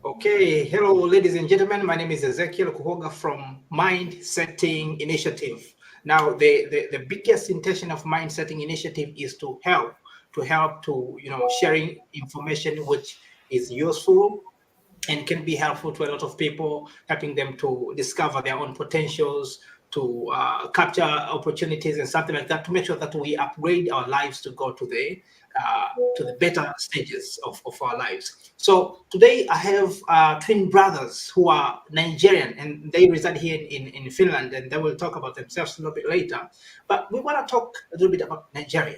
Okay, hello, ladies and gentlemen. My name is Ezekiel Kuhoga from Mind Setting Initiative. Now, the biggest intention of Mind Setting Initiative is to help sharing information which is useful and can be helpful to a lot of people, helping them to discover their own potentials, to capture opportunities and something like that, to make sure that we upgrade our lives to go to the better stages of our lives. So today I have twin brothers who are Nigerian and they reside here in Finland, and they will talk about themselves a little bit later. But we want to talk a little bit about Nigeria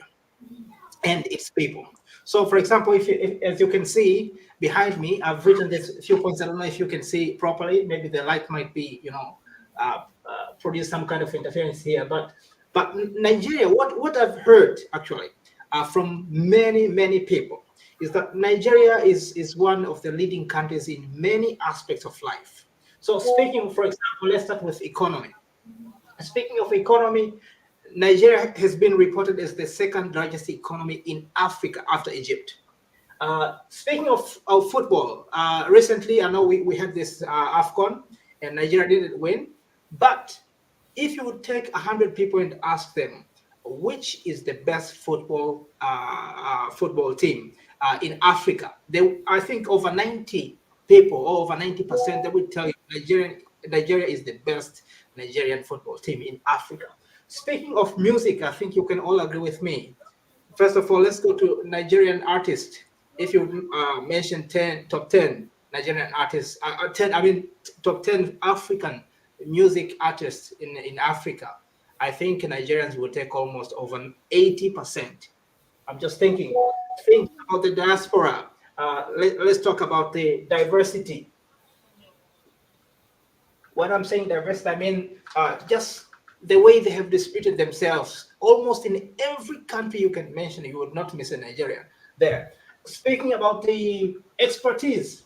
and its people. So, for example, if as you can see behind me, I've written this few points. I don't know if you can see properly. Maybe the light might be, produce some kind of interference here. But Nigeria, what I've heard actually from many people is that Nigeria is one of the leading countries in many aspects of life. So, speaking, for example, let's start with economy. Speaking of economy, Nigeria has been reported as the second largest economy in Africa after Egypt. Speaking of football, recently I know we had this AFCON and Nigeria didn't win. But if you would take 100 people and ask them which is the best football team in Africa, I think over 90 people or over 90% they would tell you Nigeria is the best Nigerian football team in Africa. Speaking of music, I think you can all agree with me. First of all, let's go to Nigerian artists. If you mention 10 top 10 Nigerian artists, 10 I mean top 10 African music artists in Africa, I think Nigerians will take almost over 80%. I'm just thinking. Think about the diaspora. Let's talk about the diversity. When I'm saying diversity, I mean just the way they have distributed themselves. Almost in every country you can mention, you would not miss a Nigerian there. Speaking about the expertise,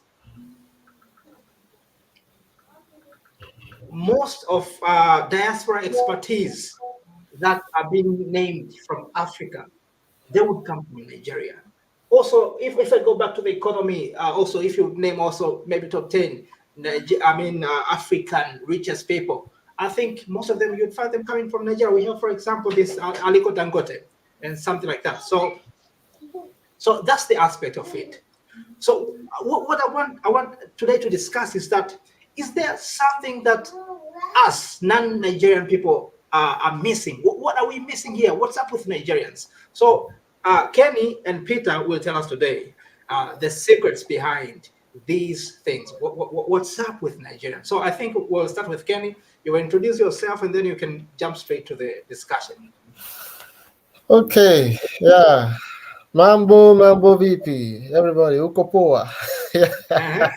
most of diaspora expertise that are being named from Africa, they would come from Nigeria. Also, if I go back to the economy, also if you name also maybe top 10, African richest people, I think most of them you'd find them coming from Nigeria. We have, for example, this Aliko Dangote and something like that. So that's the aspect of it. So what I want today to discuss is there something that us non-Nigerian people are missing? What are we missing here? What's up with Nigerians? So Kenny and Peter will tell us today the secrets behind these things. What's up with Nigerians? So I think we'll start with Kenny. You will introduce yourself and then you can jump straight to the discussion. Okay, yeah. Mambo VP, everybody, Ukopoa. Uh-huh.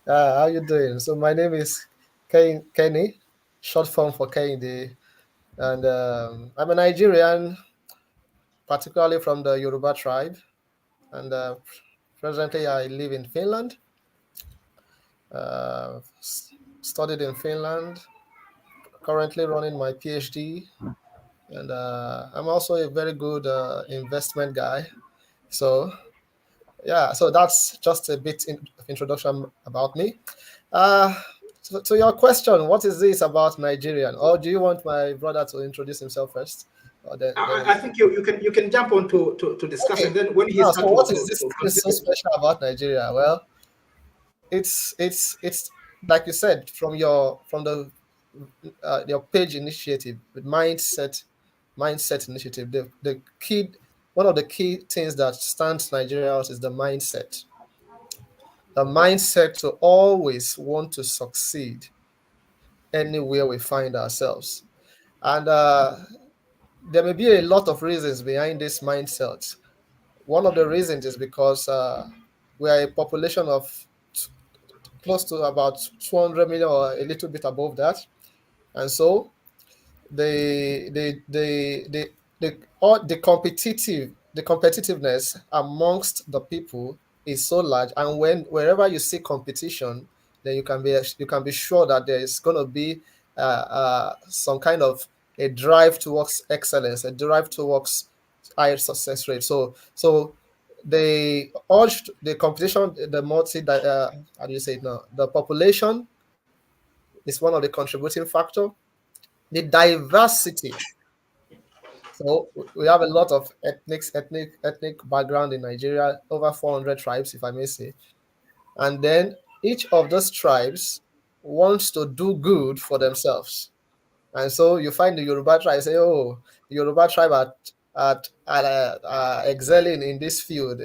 How you doing? So my name is Kenny, short form for Kehinde, and I'm a Nigerian, particularly from the Yoruba tribe, and presently I live in Finland. Studied in Finland, currently running my PhD, and I'm also a very good investment guy. So yeah, so that's just a bit of introduction about me. Uh, to your question, what is this about Nigerian? Or do you want my brother to introduce himself first? Or then... I think you can jump on to discuss, Okay. and then when he Now, starts so to, what to, is this to thing so contribute. special about Nigeria? Well, it's like you said from the your page initiative, the mindset initiative. The key one of the key things that stands Nigeria out is the mindset to always want to succeed anywhere we find ourselves. And there may be a lot of reasons behind this mindset. One of the reasons is because we are a population of t- close to about 200 million or a little bit above that. And so the competitiveness amongst the people is so large, and wherever you see competition, then you can be sure that there is going to be some kind of a drive towards excellence, a drive towards higher success rate. So they urged the competition, the how do you say it now? The population is one of the contributing factor. The diversity. So we have a lot of ethnic background in Nigeria, over 400 tribes, if I may say. And then each of those tribes wants to do good for themselves. And so you find the Yoruba tribe say, "Oh, the Yoruba tribe are excelling in this field."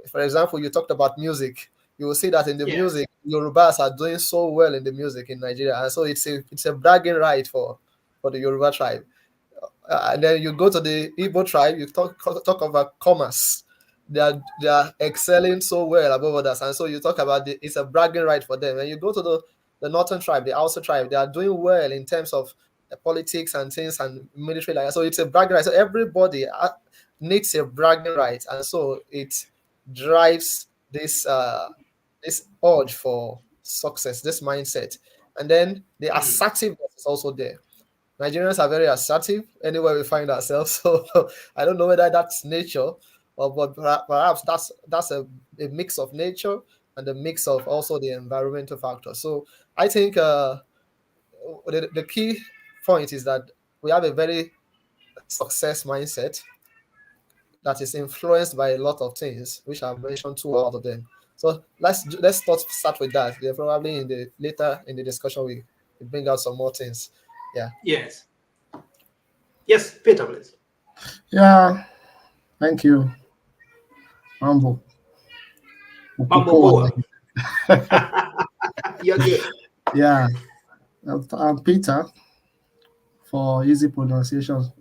For example, you talked about music. You will see that in the Yes. music, Yorubas are doing so well in the music in Nigeria, and so it's a bragging right for the Yoruba tribe. And then you go to the Igbo tribe, you talk about commerce. They are excelling so well above others, and so you talk about it's a bragging right for them. And you go to the northern tribe, the Hausa tribe, they are doing well in terms of politics and things and military. Like so, it's a bragging right. So everybody needs a bragging right, and so it drives this urge for success, this mindset, and then the Mm, assertiveness is also there. Nigerians are very assertive anywhere we find ourselves. So I don't know whether that's nature, or but perhaps that's a mix of nature and a mix of also the environmental factor. So I think the key point is that we have a very success mindset that is influenced by a lot of things, which I've mentioned two out of them. So start with that. Then probably in the later in the discussion we bring out some more things. Yeah. yes. Yes, Peter, please. Yeah, thank you, Mambo. Mambo Ukoko. Boa. You're good. Yeah, I'm Peter for easy pronunciation.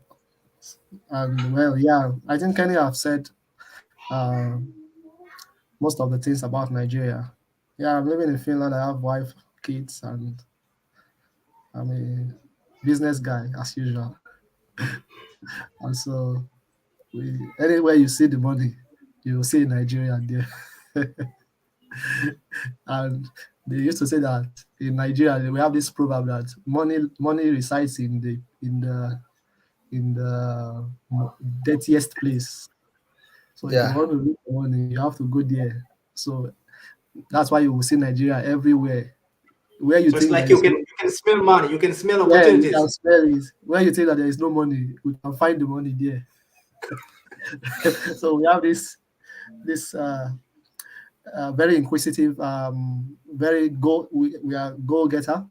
And well, yeah, I think Kenny have said uh, most of the things about Nigeria. Yeah, I'm living in Finland. I have wife, kids, and I'm a business guy as usual. And so, anywhere you see the money, you will see Nigeria there. And they used to say that in Nigeria we have this proverb that money resides in the dirtiest place. So if you Yeah. want to look for money, you have to go there. So that's why you will see Nigeria everywhere. Where you So it's think like there is no, you can smell money, you can smell yeah, you can opportunities. smell it. Where you think that there is no money, we can find the money there. So we have this very inquisitive, we are goal getter,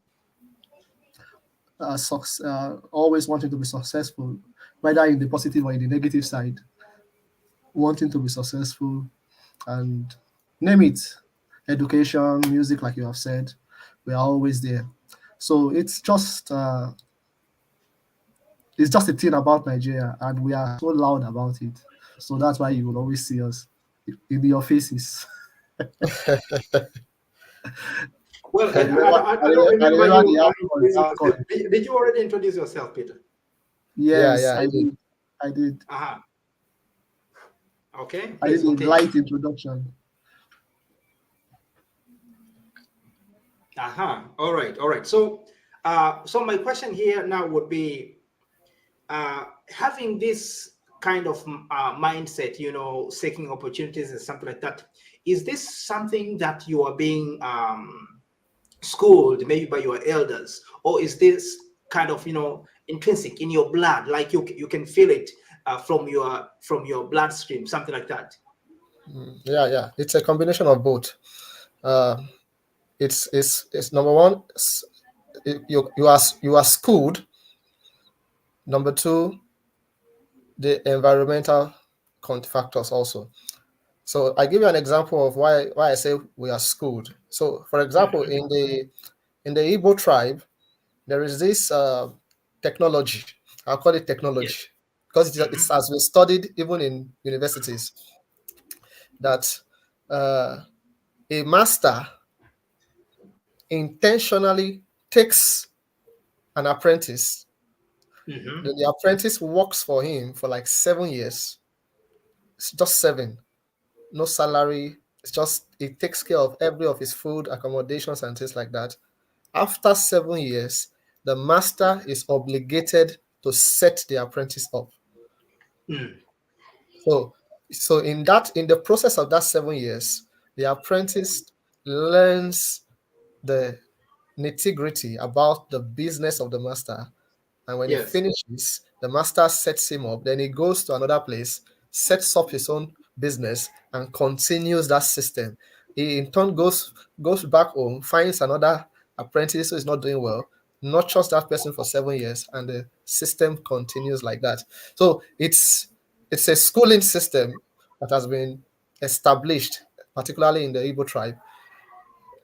always wanting to be successful, whether in the positive or in the negative side, wanting to be successful, and name it, education, music, like you have said, we are always there. So it's just a thing about Nigeria, and we are so loud about it. So that's why you will always see us in your faces. Well, I remember, I don't remember you the introducing yourself. AFCON. Did you already introduce yourself, Peter? Yeah, Yes, yeah, I I did. did. I did. Uh-huh. Okay, I please did a continue. light introduction. Uh-huh. All right, all right. So so my question here now would be having this kind of mindset, seeking opportunities and something like that. Is this something that you are being schooled maybe by your elders, or is this kind of intrinsic in your blood, like you can feel it from your bloodstream, something like that? Yeah, yeah. It's a combination of both. Uh, it's number one, you are schooled. Number two, the environmental factors also. So I give you an example of why I say we are schooled. So for example, Mhm. in the Igbo tribe, there is this technology. I'll call it Yeah. technology because it's Mhm. has been studied even in universities that uh, a master intentionally takes an apprentice. Mhm. Then the apprentice works for him for like 7 years. It's just seven, no salary. It's just it takes care of every of his food, accommodations, and things like that. After 7 years, the master is obligated to set the apprentice up. Mm. So So in the process of that 7 years, the apprentice learns the nitty-gritty about the business of the master. And when he Yes. finishes, the master sets him up. Then he goes to another place, sets up his own business, and continues that system. He in turn goes back home, finds another apprentice who is not doing well, nurtures that person for 7 years, and the system continues like that. So it's a schooling system that has been established, particularly in the Igbo tribe.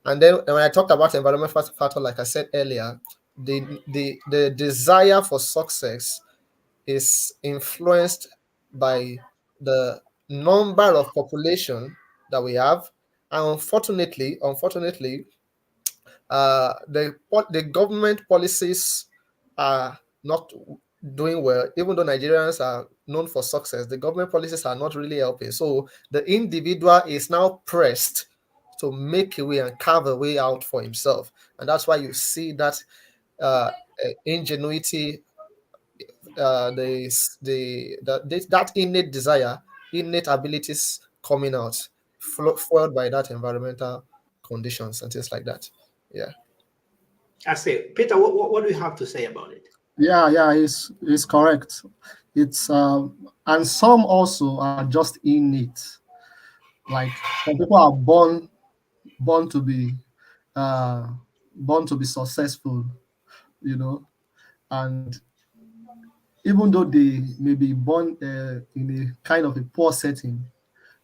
And then when I talked about environmental factor, like I said earlier, the desire for success is influenced by the number of population that we have, and unfortunately, the government policies are not doing well. Even though Nigerians are known for success, the government policies are not really helping. So the individual is now pressed to make a way and carve a way out for himself, and that's why you see that ingenuity, that innate desire, innate abilities coming out, fueled by that environmental conditions and things like that. Yeah. I say, Peter, what do you have to say about it? Yeah, it's correct. It's and some also are just innate. Like some people are born to be uh born to be successful, you know, and even though they may be born in a kind of a poor setting,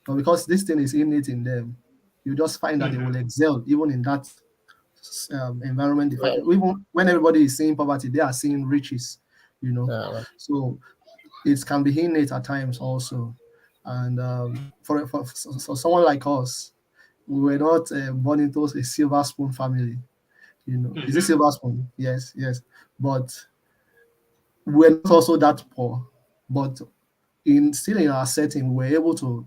but because this thing is innate in them, you just find that they will excel even in that environment. Yeah. Even when everybody is seeing poverty, they are seeing riches, you know. Yeah. So it can be innate at times also. And for someone like us, we were not born into a silver spoon family. You know, is it silver spoon? Yes, yes. But we're not also that poor. But in our setting, we're able to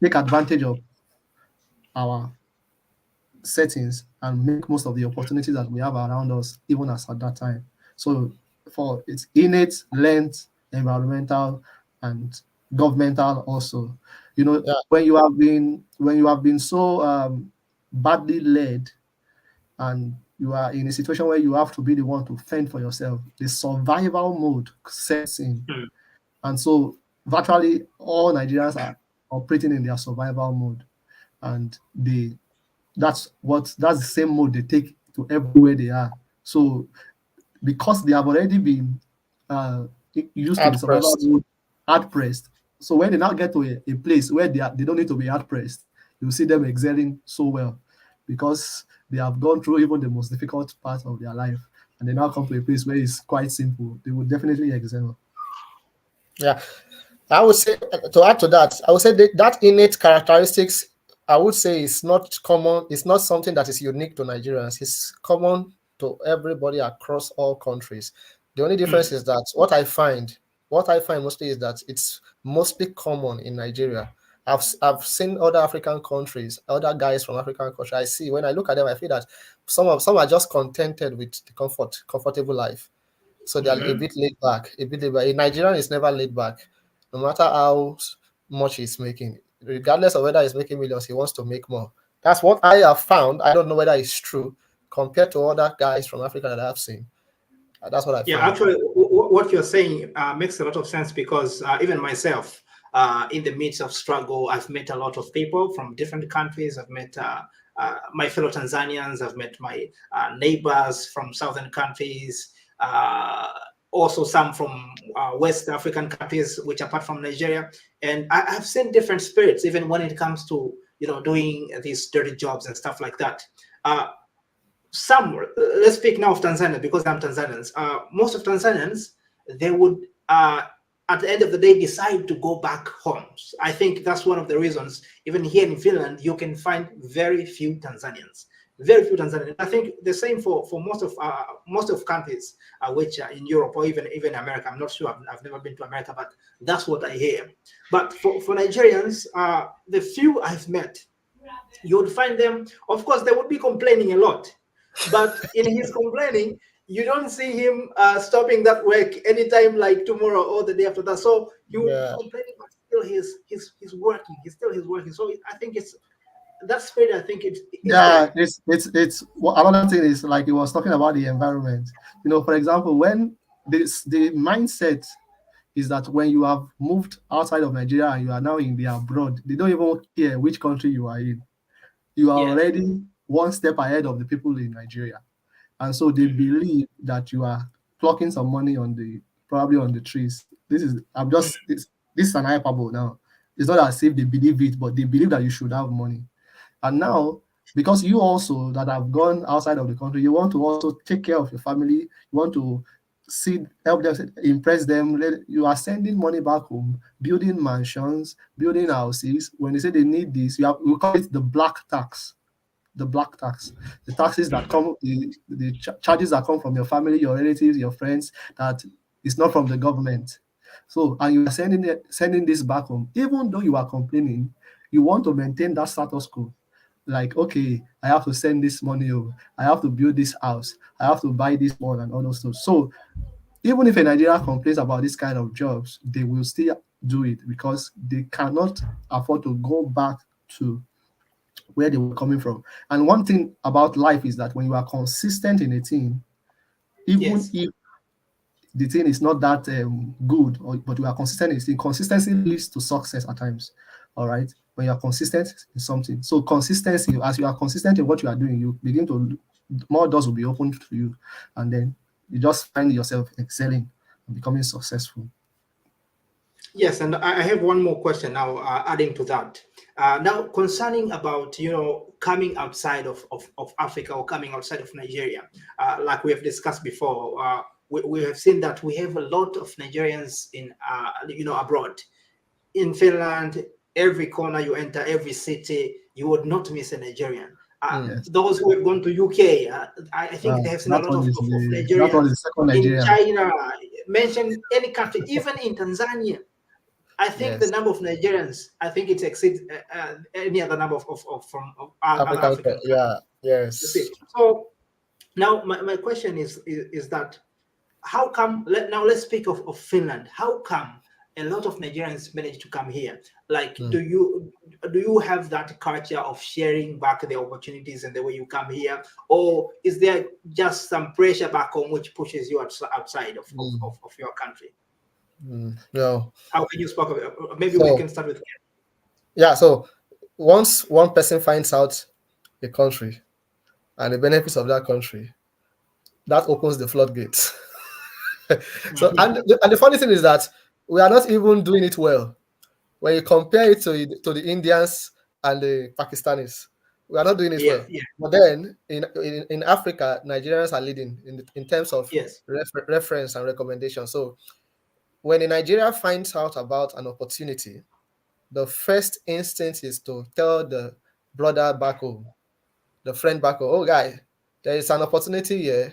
take advantage of our settings and make most of the opportunities that we have around us, even as at that time. So for it's innate, learned, environmental, and governmental also. You know, Yeah. when you have been so badly led and you are in a situation where you have to be the one to fend for yourself, the survival mode sets in. And so virtually all Nigerians are operating in their survival mode. And that's the same mode they take to everywhere they are. So because they have already been used to the Hard survival pressed. mode, hard pressed. So when they now get to a place where they don't need to be hard pressed, you see them excelling so well because they have gone through even the most difficult part of their life, and they now come to a place where it's quite simple. They will definitely excel. Yeah. I would say, to add to that, I would say that innate characteristics, I would say, is not common. It's not something that is unique to Nigerians. It's common to everybody across all countries. The only difference is that what I find mostly is that it's mostly common in Nigeria. I've seen other African countries, other guys from African countries. I see when I look at them, I feel that some are just contented with the comfortable life. So they are a bit laid back. A bit laid back. A Nigerian is never laid back, no matter how much he's making. Regardless of whether he's making millions, he wants to make more. That's what I have found. I don't know whether it's true compared to other guys from Africa that I've seen. That's what I Yeah, found. actually, what you're saying makes a lot of sense because even myself, in the midst of struggle, I've met a lot of people from different countries. I've met my fellow Tanzanians. I've met my neighbors from southern countries. Also, some from West African countries, which apart from Nigeria, and I've seen different spirits, even when it comes to doing these dirty jobs and stuff like that. Let's speak now of Tanzania because I'm Tanzanians. Most of Tanzanians, they would at the end of the day decide to go back homes. I think that's one of the reasons. Even here in Finland, you can find very few Tanzanians. Very few Tanzanians. I think the same for most of countries, which are in Europe or even America. I'm not sure. I've never been to America, but that's what I hear. But for Nigerians, the few I've met, you would find them. Of course, they would be complaining a lot. But in his complaining, you don't see him stopping that work anytime like tomorrow or the day after that. So you would be Yeah. complaining, but he's working. He's working. So I think that spirit. I think it's Yeah, there. it's another thing is like he was talking about the environment. For example, when the mindset is that when you have moved outside of Nigeria and you are now in the abroad, they don't even care which country you are in. You are Yes. already one step ahead of the people in Nigeria. And so they believe that you are plucking some money probably on the trees. This is an hyperbole now. It's not as if they believe it, but they believe that you should have money. And now, because you also that have gone outside of the country, you want to also take care of your family, you want to help them, impress them. You are sending money back home, building mansions, building houses. When they say they need this, we call it the black tax. The black tax, the taxes that come, the charges that come from your family, your relatives, your friends, that is not from the government. So, and you are sending this back home, even though you are complaining, you want to maintain that status quo. Like, okay, I have to send this money over, I have to build this house, I have to buy this one and all those stuff. So, even if a Nigerian complains about this kind of jobs, they will still do it because they cannot afford to go back to where they were coming from. And one thing about life is that when you are consistent in a thing, even Yes. if the thing is not that good, but you are consistent in it, consistency leads to success at times. All right. When you are consistent in something. So consistency, as you are consistent in what you are doing, you begin to, more doors will be opened to you. And then you just find yourself excelling and becoming successful. Yes, and I have one more question now, adding to that. Now, concerning about coming outside of Africa or coming outside of Nigeria, like we have discussed before, we have seen that we have a lot of Nigerians in abroad. In Finland, every corner you enter, every city, you would not miss a Nigerian. Yes. Those who have gone to UK, I think they have seen a That lot one is of that one Nigerians is second in Nigerian. China. Mention any country, even in Tanzania. I think the Yes. number of Nigerians, I think it exceeds any other number of other African, African countries. yeah, You yes. see, so now my question is that how come? Now let's speak of Finland. How come a lot of Nigerians manage to come here? Like, Mm. do you have that culture of sharing back the opportunities and the way you come here, or is there just some pressure back home which pushes you outside of your country? No. How can you speak of it? Maybe we So can start with. yeah, so once one person finds out a country and the benefits of that country, that opens the floodgates. So and the funny thing is that we are not even doing it well. When you compare it to the Indians and the Pakistanis, we are not doing it Yes, well. yeah, But then in Africa, Nigerians are leading in terms of yes, reference and recommendation. So when a Nigerian finds out about an opportunity, the first instinct is to tell the brother back home, the friend back home, oh guy, there is an opportunity here.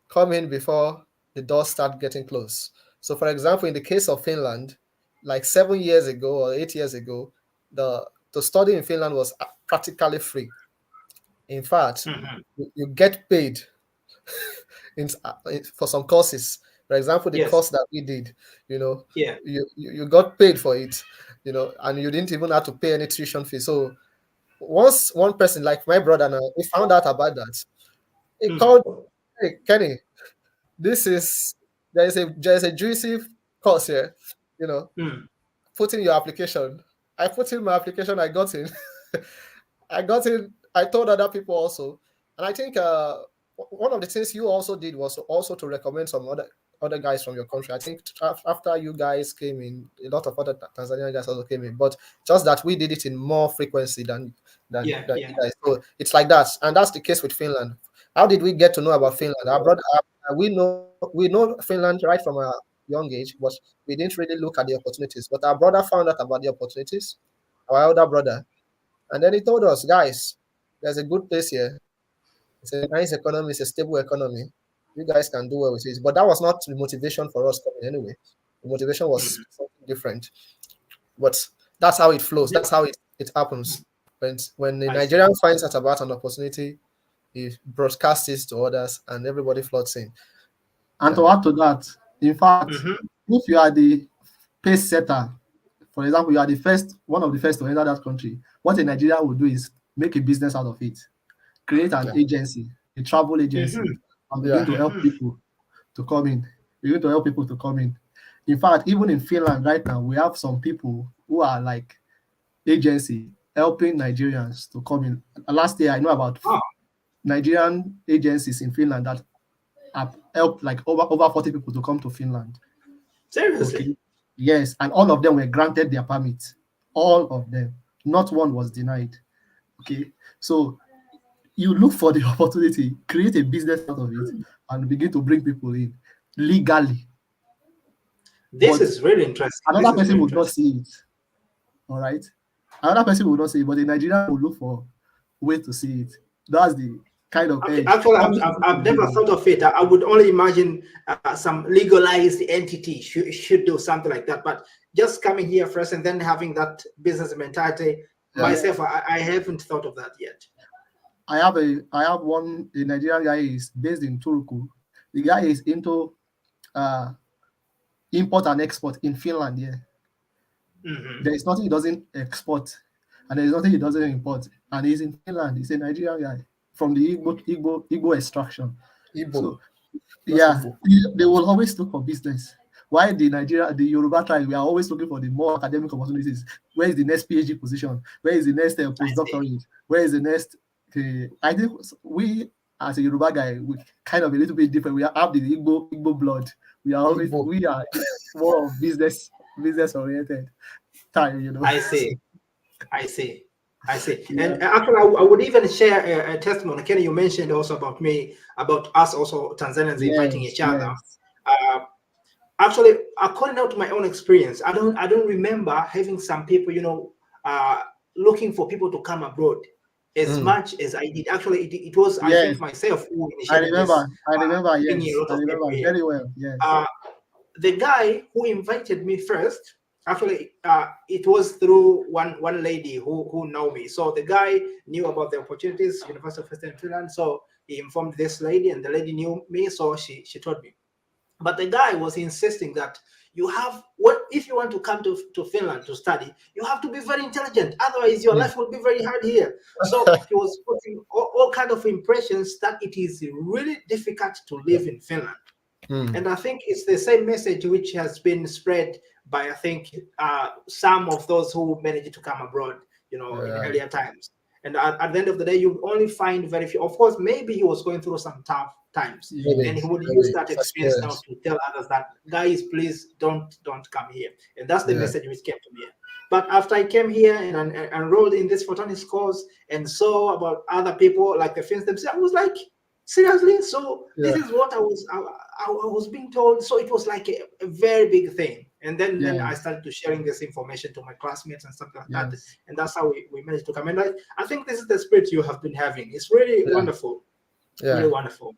Come in before the doors start getting close. So for example, in the case of Finland, like 7 years ago or 8 years ago, the to study in Finland was practically free. In fact, hmm, you get paid for some courses. For example, the yes, course that we did, you know, yeah, you got paid for it, and you didn't even have to pay any tuition fee. So once one person like my brother now, he found out about that. He mm, called, hey Kenny, this is there's a juicy course here, you know, mm, put in your application. I put in my application, I got in. I got in, I told other people also. And I think one of the things you also did was also to recommend some other guys from your country. I think after you guys came in, a lot of other Tanzanian guys also came in, but just that we did it in more frequency yeah, than yeah, you guys. So it's like that, and that's the case with Finland. How did we get to know about Finland? Our brother, we know Finland right from a young age, but we didn't really look at the opportunities. But our brother found out about the opportunities. Our elder brother, and then he told us, guys, there's a good place here. It's a nice economy, it's a stable economy. You guys can do well with it. But that was not the motivation for us coming anyway. The motivation was mhm. something different. But that's how it flows. Yeah, That's how it happens. When the I see. Nigerian finds out about an opportunity, he broadcasts it to others and everybody floods in. And Yeah. to add to that, in fact, Hmm. if you are the pace setter For example, you are one of the first to enter that country. What a Nigerian will do is make a business out of it, create an agency, a travel agency, and begin to help people to come in. Begin to help people to come in. In fact, even in Finland right now, we have some people who are like agency helping Nigerians to come in. Last year, I know about Nigerian agencies in Finland that have helped like over 40 people to come to Finland. Seriously? Okay. Yes, and all of them were granted their permits. All of them. Not one was denied. Okay. So you look for the opportunity, create a business out of it, and begin to bring people in legally. This is really interesting. Another person would not see it. All right. Another person will not see it, but the Nigerian will look for a way to see it. That's the kind of edge. Actually, I've never thought of it. I would only imagine some legalized entity should do something like that. But just coming here first and then having that business mentality, myself, I haven't thought of that yet. I have a Nigerian guy is based in Turku. The guy is into import and export in Finland. Yeah. There is nothing he doesn't export, and there is nothing he doesn't import. And he's in Finland. He's a Nigerian guy from the Igbo extraction. So, yeah, they will always look for business. Why the Yoruba tribe, we are always looking for the more academic opportunities. Where is the next PhD position? Where is the next postdoctorate? Where is the next? I think we, as a Yoruba guy, we kind of a little bit different. We have the Igbo blood. We are more of business oriented time, you know. I see. Yeah. And actually, I would even share a testimony. Kenny, you mentioned also about us also Tanzanians inviting each other. Actually, according to my own experience, I don't remember having some people, looking for people to come abroad as much as I did. Actually, it was I think myself who initiated I remember very well. Yes. The guy who invited me first, actually, it was through one lady who know me. So the guy knew about the opportunities, University of Western Finland. So he informed this lady, and the lady knew me, so she told me. But the guy was insisting that if you want to come to Finland to study, you have to be very intelligent. Otherwise, your life will be very hard here. So he was putting all kind of impressions that it is really difficult to live in Finland. And I think it's the same message which has been spread by, I think, some of those who managed to come abroad, in earlier times. And at the end of the day, you only find very few. Of course, maybe he was going through some tough times, and he would use that experience now to tell others that, guys, please don't come here. And that's the message which came to me. But after I came here and enrolled in this photonics course and saw about other people like the Finns themselves, I was like, seriously? So this is what I was being told. So it was like a very big thing. And then I started to sharing this information to my classmates and stuff like that. And that's how we managed to come. And I think this is the spirit you have been having. It's really wonderful. Yeah. Really wonderful.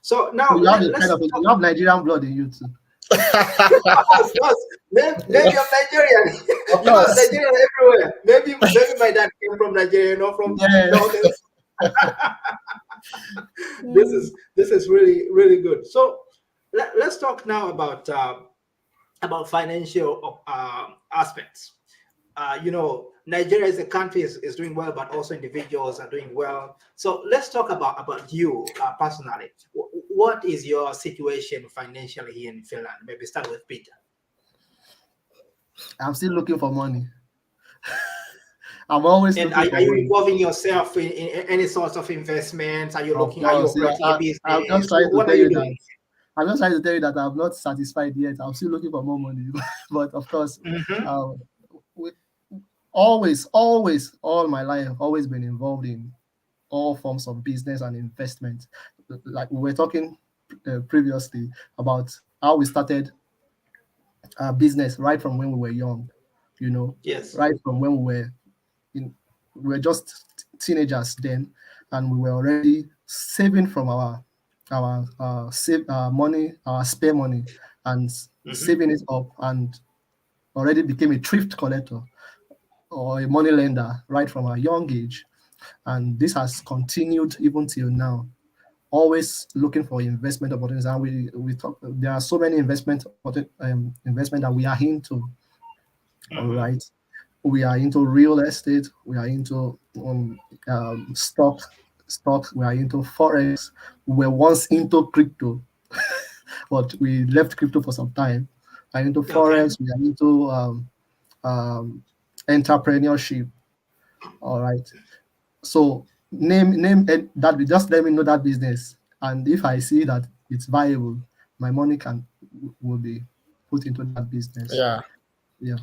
So now you have Nigerian blood in you too. Of course. Maybe I'm Nigerian. Nigerian everywhere. Maybe my dad came from Nigeria, from This is really, really good. So let's talk now about financial aspects. Nigeria as a country is doing well, but also individuals are doing well. So let's talk about you personally. What is your situation financially here in Finland? Maybe start with Peter. I'm still looking for money. I'm always. And are you involving yourself in any sorts of investments? Are you looking? Are you operating a business? I'm just trying to tell you that. I'm just trying to tell you that I'm not satisfied yet. I'm still looking for more money. But of course, always, all my life, always been involved in all forms of business and investment. Like we were talking previously about how we started business right from when we were young. Yes. Right from when we were just teenagers then, and we were already saving from our money, our spare money, and saving it up, and already became a thrift collector or a money lender right from a young age. And this has continued even till now. Always looking for investment opportunities, and we talk. There are so many investment that we are into. All right. We are into real estate. We are into stock. We are into forex. We were once into crypto, but we left crypto for some time. We are into Okay. forex. We are into um, entrepreneurship. All right. So name that. Just let me know that business, and if I see that it's viable, my money will be put into that business. Yeah, Yeah.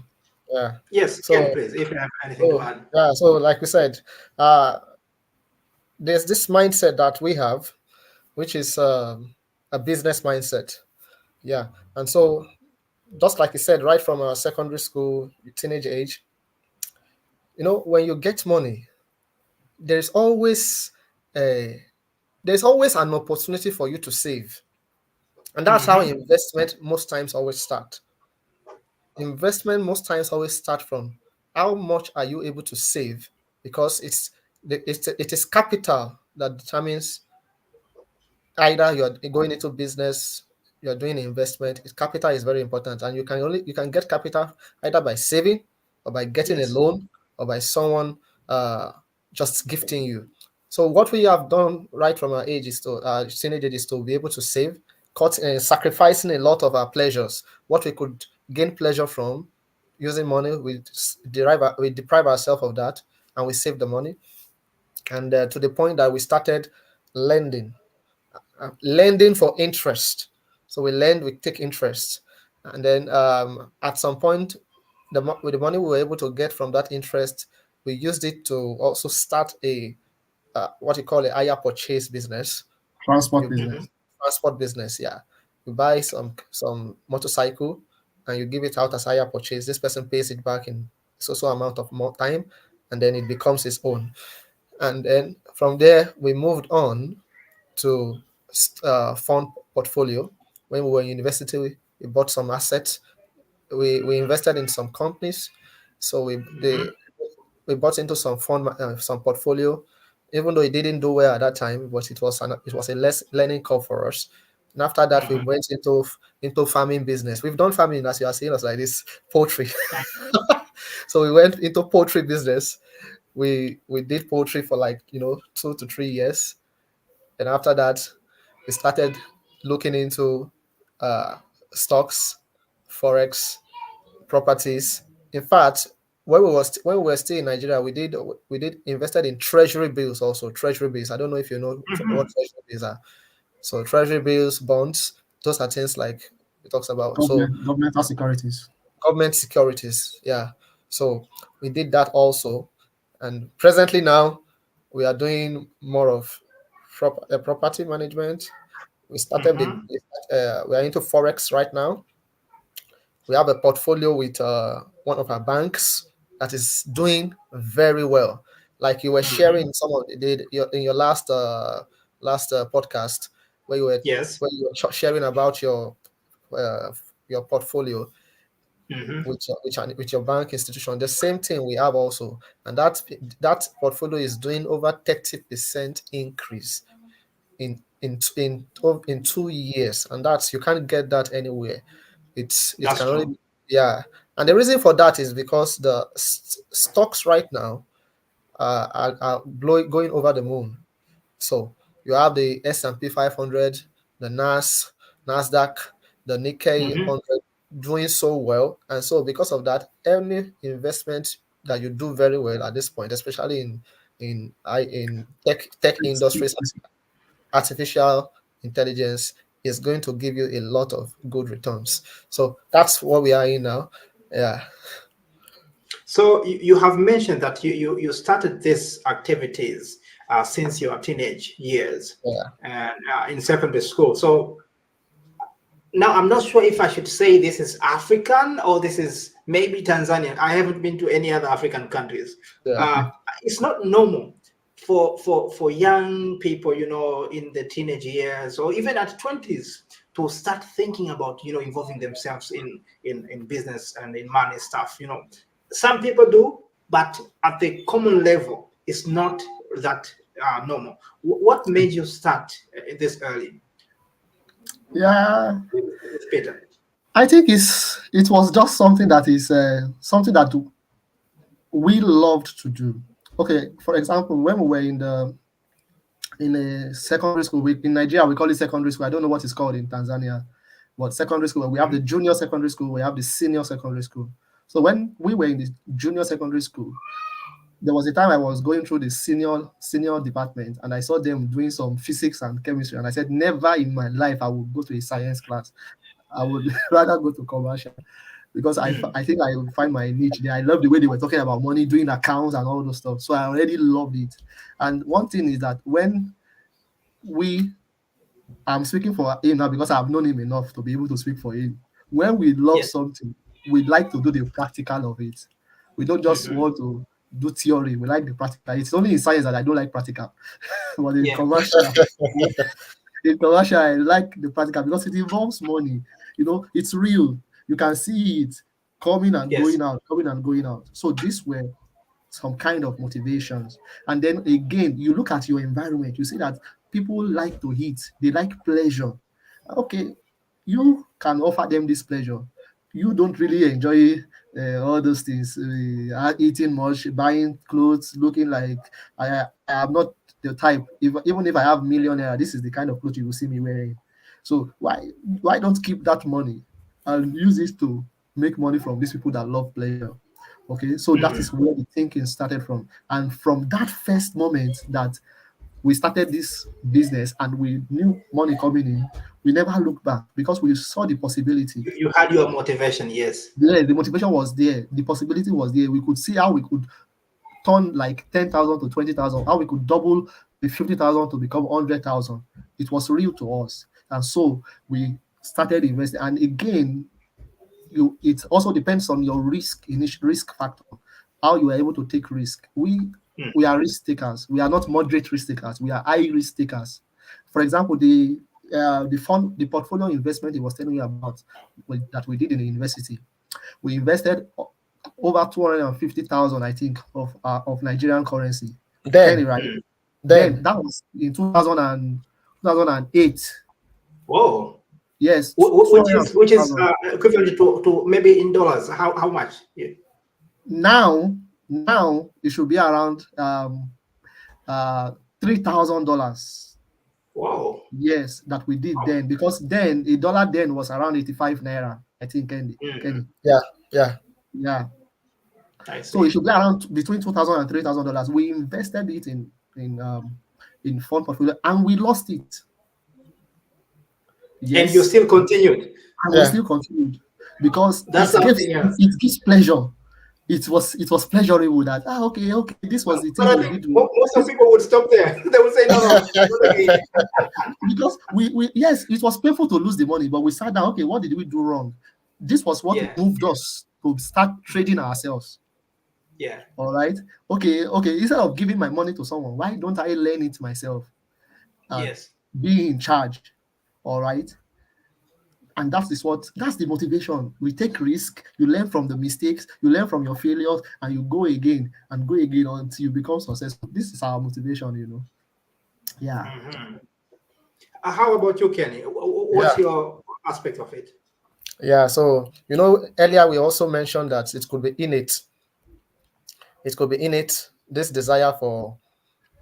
yeah. Yes, Ken, So, please, if you have anything to add. yeah, so like we said, uh, there's this mindset that we have, which is a business mindset. Yeah, and so just like you said, right from secondary school, teenage age, when you get money, there's always a there's always an opportunity for you to save, and that's how Mm-hmm. investment most times always start. Investment most times always start from how much are you able to save, because it is capital that determines either you're going into business, you're doing investment. Capital is very important, and you can get capital either by saving, or by getting a Yes. loan, or by someone uh, just gifting you. So what we have done right from our age is to teenage age is to be able to save, sacrificing a lot of our pleasures. What we could gain pleasure from using money, we deprive ourselves of that, and we save the money, and to the point that we started lending lending for interest. So we take interest, and then at some point, with the money we were able to get from that interest, we used it to also start a what you call a hire purchase business. Transport You Mm-hmm. business. transport business, yeah. You buy some motorcycle, and you give it out as hire purchase. This person pays it back in so amount of more time, and then it becomes his own. And then from there, we moved on to fund portfolio. When we were in university, we bought some assets. We invested in some companies. So Mm-hmm. we bought into some some portfolio, even though it didn't do well at that time, but it was a less learning curve for us. And after that, we Mm-hmm. went into farming business. We've done farming, as you are seeing us like this, poultry. So we went into poultry business. We did poultry for like 2 to 3 years, and after that, we started looking into uh, stocks, forex, properties. In fact, when we were still in Nigeria, we did invested in treasury bills also. Treasury bills. I don't know if you know what Mm-hmm. treasury bills are. So treasury bills, bonds, those are things like it talks about. So Governmental securities. government securities, yeah. So we did that also, and presently now we are doing more of property management. We started Mm-hmm. we are into forex right now. We have a portfolio with one of our banks that is doing very well. Like you were Mm-hmm. sharing some of in your last podcast, where Yes. you were sharing about uh, your portfolio Mm-hmm. with your bank institution. The same thing we have also, and that portfolio is doing over 30% increase in 2 years, and that's you can't get that anywhere. It That's can only true. be, yeah, and the reason for that is because the stocks right now are going over the moon. So you have the S&P 500, the Nasdaq, the Nikkei Mm-hmm. 100 doing so well, and so because of that, any investment that you do very well at this point, especially in tech industries, artificial intelligence is going to give you a lot of good returns. So that's what we are in now. Yeah, So you have mentioned that you started these activities since your teenage years yeah, and in secondary school. So now I'm not sure if I should say this is African or this is maybe Tanzanian. I haven't been to any other African countries. yeah, Uh, it's not normal for young people, in the teenage years or even at 20s to start thinking about, involving themselves in business and in money stuff. Some people do, but at the common level, it's not that normal. What made you start this early, Yeah, Peter? I think it was just something that is something that we loved to do. Okay, for example, when we were in a secondary school, in Nigeria we call it secondary school. I don't know what it's called in Tanzania, but secondary school. We have the junior secondary school, we have the senior secondary school. So when we were in the junior secondary school, there was a time I was going through the senior department, and I saw them doing some physics and chemistry, and I said, never in my life I would go to a science class. I would rather go to commercial, because I think I will find my niche there. I love the way they were talking about money, doing accounts and all those stuff. So I already loved it. And one thing is that when I'm speaking for him now because I've known him enough to be able to speak for him. When we love something, we like to do the practical of it. We don't just want to do theory. We like the practical. It's only in science that I don't like practical. But in commercial, I like the practical because it involves money. It's real. You can see it coming and going out, coming and going out. So these were some kind of motivations. And then again, you look at your environment, you see that people like to eat, they like pleasure. Okay, you can offer them this pleasure. You don't really enjoy all those things, eating much, buying clothes, looking like I am not the type. Even if I have millionaire, this is the kind of clothes you will see me wearing. So why don't keep that money and use it to make money from these people that love pleasure? Okay, so that is where the thinking started from. And from that first moment that we started this business and we knew money coming in, we never looked back because we saw the possibility. You had your motivation, yes. Yeah, the motivation was there. The possibility was there. We could see how we could turn like 10,000 to 20,000, how we could double the 50,000 to become 100,000. It was real to us. And so we started investing. And again, it also depends on your risk factor, how you are able to take risk. We are risk takers. We are not moderate risk takers. We are high risk takers. For example, the portfolio investment he was telling you about that we did in the university, we invested over 250,000, I think, of Nigerian currency. Then, right? Then that was in 2008. Whoa. Yes, which is equivalent to maybe in dollars. How much? Yeah. Now it should be around $3,000. Wow. Yes, that we did then, because then a dollar then was around 85 naira. I think, Kenny. Yeah. So it should be around between $2,000 and $3,000. We invested it in fund portfolio and we lost it. Yes. And you still continued. And we still continued because it gives pleasure. It was pleasurable that okay, this was the thing we did. Most of people would stop there. They would say no. Because we yes, it was painful to lose the money, but we sat down. Okay, what did we do wrong? This was what moved us to start trading ourselves. Yeah. All right. Okay. Instead of giving my money to someone, why don't I learn it myself? Yes. Be in charge. All right. And that's the motivation. We take risk, you learn from the mistakes, you learn from your failures, and you go again until you become successful. This is our motivation, Yeah. How about you, Kenny? What's your aspect of it? Yeah, so earlier we also mentioned that it could be innate. It could be innate. This desire for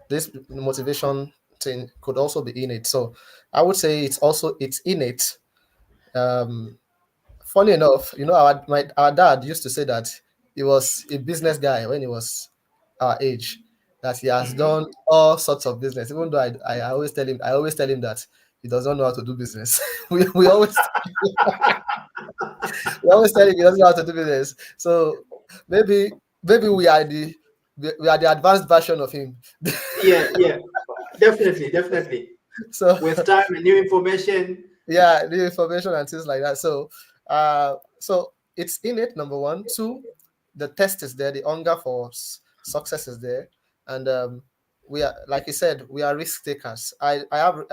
this motivation thing could also be innate. So I would say it's innate. Funny enough, our dad used to say that he was a business guy when he was our age, that he has done all sorts of business. Even though I always tell him that he doesn't know how to do business. we always we always tell him he doesn't know how to do business. So maybe we are the advanced version of him. Yeah, definitely. So with time and new information. Yeah, new information and things like that. So so it's innate, number one. Two, the test is there, the hunger for success is there, and we are, like you said, we are risk takers. I have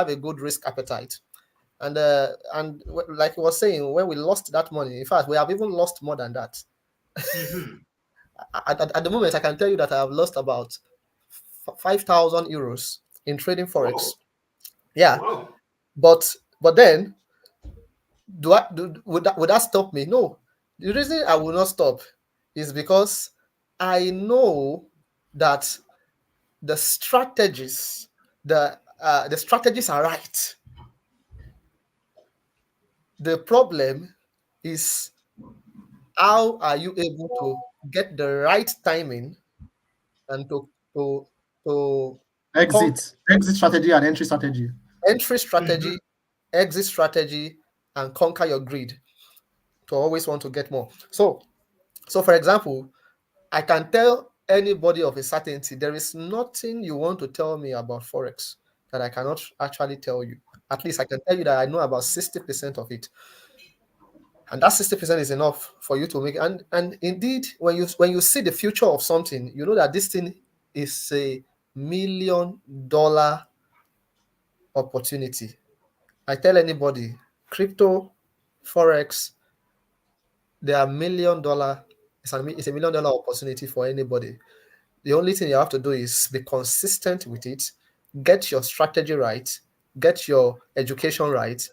a good risk appetite, and like you were saying, when we lost that money, in fact, we have even lost more than that. At the moment, I can tell you that I have lost about 5,000 euros in trading forex. Wow. Yeah. Wow. But then Would that stop me? No. The reason I will not stop is because I know that the strategies are right. The problem is, how are you able to get the right timing and to con- Exit strategy and entry strategy. entry Mm-hmm. strategy, exit strategy, and conquer your greed to always want to get more. So for example, I can tell anybody of a certainty there is nothing you want to tell me about forex that I cannot actually tell you. At least I can tell you that I know about 60% of it, and that 60% is enough for you to make. And indeed, when you see the future of something, you know that this thing is a $1 million opportunity. I tell anybody, crypto, forex, they are $1 million. It's a $1 million opportunity for anybody. The only thing you have to do is be consistent with it, get your strategy right, get your education right,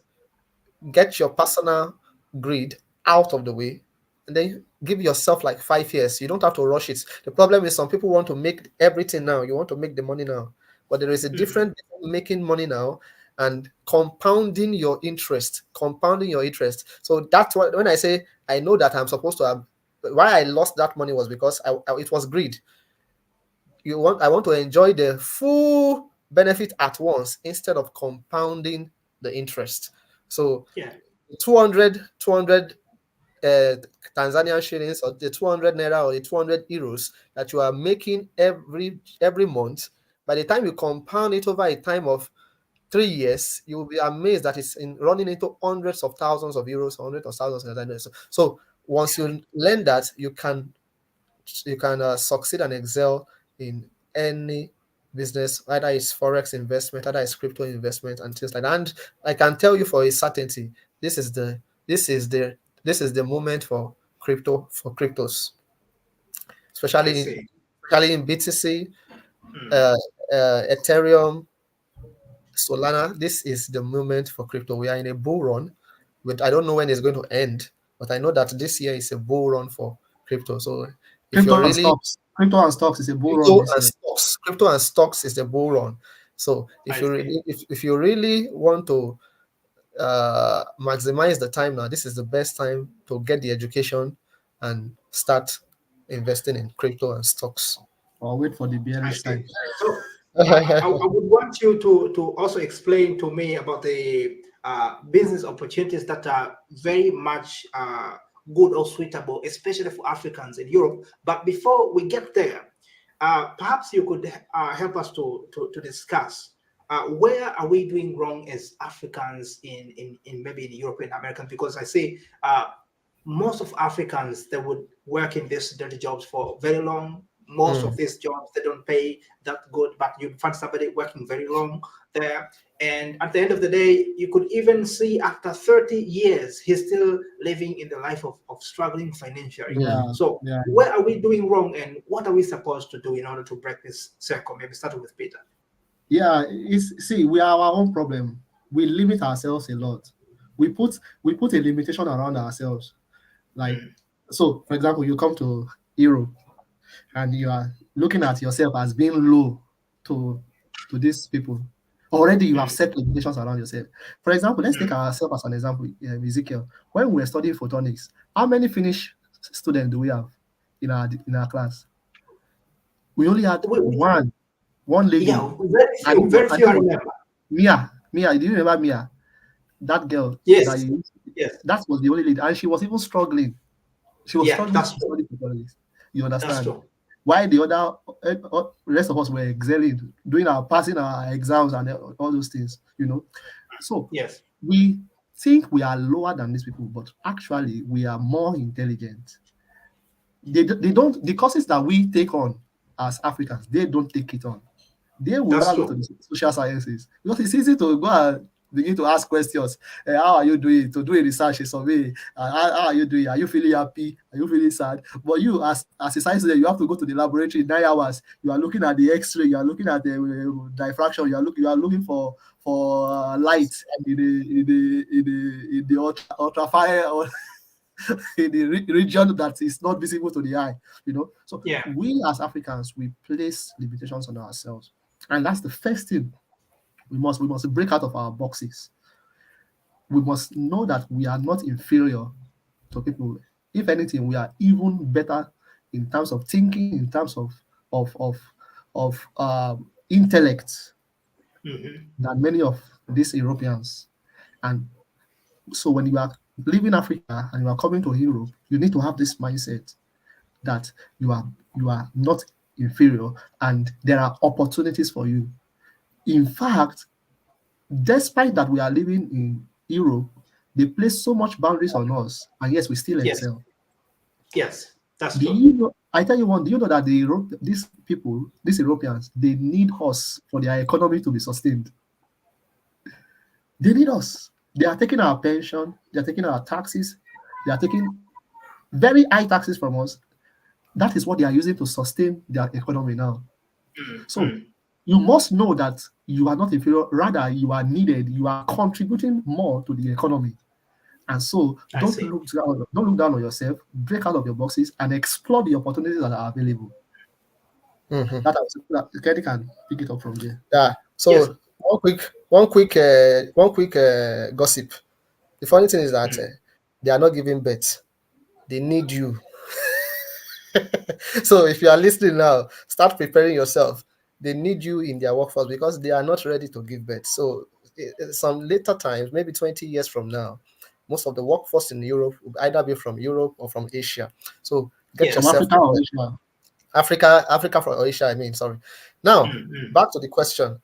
get your personal greed out of the way, and then give yourself like 5 years. You don't have to rush it. The problem is some people want to make everything now. You want to make the money now. But there is a Mm-hmm. difference between making money now and compounding your interest. Compounding your interest. So that's what, when I say I know that I'm supposed to have, why I lost that money was because it was greed. I want to enjoy the full benefit at once instead of compounding the interest. So Yeah. 200 uh, Tanzanian shillings, or the 200 naira, or the 200 euros that you are making every month, by the time you compound it over a time of 3 years, you will be amazed that it's running into hundreds of thousands of euros, hundreds of thousands of dollars. So once you learn that, you can succeed and excel in any business, either it's forex investment, either it's crypto investment, and things like that. And I can tell you for a certainty, this is the this is the this is the moment for cryptos, I especially in see. especially in BTC, Mm. uh, Ethereum, Solana. This is the moment for crypto. We are in a bull run, but I don't know when it's going to end. But I know that this year is a bull run for crypto. So if you're Crypto and really stocks. Crypto and stocks is a bull run this year. crypto and stocks is the bull run. So if I you see. really if you really want to maximize the time now, this is the best time to get the education and start investing in crypto and stocks. Or wait for the I bearish see. time. So I would want you to also explain to me about the business opportunities that are very much good or suitable, especially for Africans in Europe. But before we get there, perhaps you could help us to discuss where are we doing wrong as Africans in maybe the European Americans? Because I see most of Africans, they would work in these dirty jobs for very long. Most of Mm. these jobs, they don't pay that good, but you find somebody working very long there. And at the end of the day, you could even see after 30 years, he's still living in the life of struggling financially. Mm. Yeah, So yeah, where are we doing wrong, and what are we supposed to do in order to break this circle? Maybe starting with Peter. yeah. See, we are our own problem. We limit ourselves a lot. We put a limitation around ourselves. Like, Mm, so, for example, you come to Europe and you are looking at yourself as being low to these people. Already you have mm, set limitations around yourself. For example, let's take mm. ourselves as an example, Ezekiel. When we were studying photonics, how many Finnish students do we have in our class? We only had We, one lady. yeah, very And few, very few. I remember. Mia, do you remember Mia? That girl that Yes, you yes, that was the only lady, and she was even struggling. She was yeah, struggling that's to true. study photonics. You That's understand? true. Why the other rest of us were excelling, doing our passing our exams and all those things. So Yes, we think we are lower than these people, but actually we are more intelligent. They don't, the courses that we take on as Africans, they don't take it on. They would that's rather go to true. the social sciences because it's easy to go and begin to ask questions. How are you doing? To do a research, a survey. How are you doing? Are you feeling happy? Are you feeling sad? But you, as a science student, you have to go to the laboratory in 9 hours. You are looking at the X-ray. You are looking at the diffraction. You are looking for light in the ultrafire or in the region that is not visible to the eye. So we as Africans, we place limitations on ourselves, and that's the first thing. We must break out of our boxes. We must know that we are not inferior to people. If anything, we are even better in terms of thinking, in terms of intellect than many of these Europeans. And so when you are leaving Africa and you are coming to Europe, you need to have this mindset that you are not inferior and there are opportunities for you. In fact, despite that we are living in Europe, they place so much boundaries on us, and yes, we still excel. Yes, that's true. I tell you one, do you know that these people, these Europeans, they need us for their economy to be sustained? They need us. They are taking our pension, they are taking our taxes, they are taking very high taxes from us. That is what they are using to sustain their economy now. So you must know that you are not inferior, rather you are needed, you are contributing more to the economy. And so don't look down on yourself, break out of your boxes and explore the opportunities that are available. That Kenny can pick it up from there. Yeah. So one quick gossip. The funny thing is that they are not giving birth. They need you. So if you are listening now, start preparing yourself. They need you in their workforce because they are not ready to give birth. So some later times, maybe 20 years from now, most of the workforce in Europe will either be from Europe or from Asia. So get yourself Africa or Asia. Africa or Asia, I mean, sorry. Now, back to the question.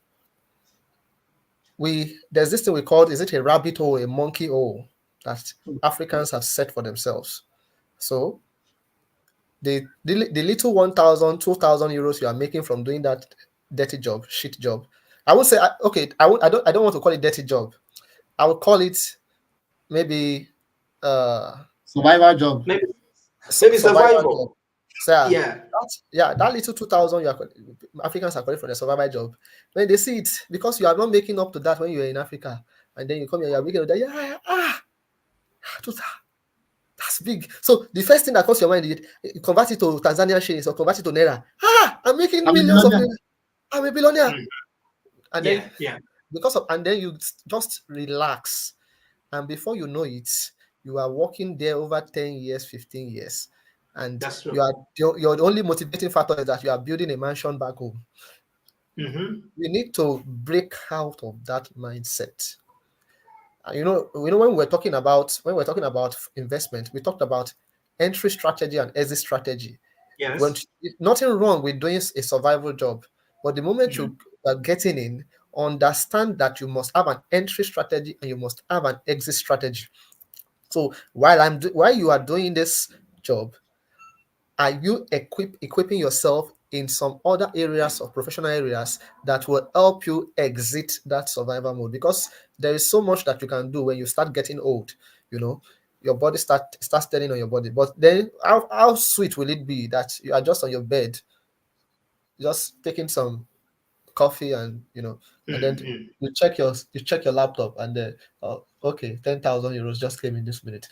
There's this thing we call, is it a rabbit hole, a monkey hole that Africans have set for themselves? So the little 1,000, 2,000 euros you are making from doing that dirty job, shit job. I would say, okay, I don't want to call it dirty job. I would call it maybe survival job. Maybe survival. Job. So that little 2,000 Africans are calling for the survival job. When they see it, because you are not making up to that when you are in Africa, and then you come here, you are making that, that's big. So the first thing that comes to your mind is you convert it to Tanzanian shillings or convert it to naira. I'm making millions of naira. I'm a billionaire. And then and then you just relax. And before you know it, you are working there over 10 years, 15 years. And your only motivating factor is that you are building a mansion back home. You need to break out of that mindset. You know, when we're talking about investment, we talked about entry strategy and exit strategy. Yes. Nothing wrong with doing a survival job, but the moment you are getting in, understand that you must have an entry strategy and you must have an exit strategy. So while you are doing this job, are you equipping yourself in some other areas or professional areas that will help you exit that survival mode? Because there is so much that you can do when you start getting old. You know, your body starts telling on your body. But then how sweet will it be that you are just on your bed, just taking some coffee and and then you check your laptop and then okay, 10,000 euros just came in this minute.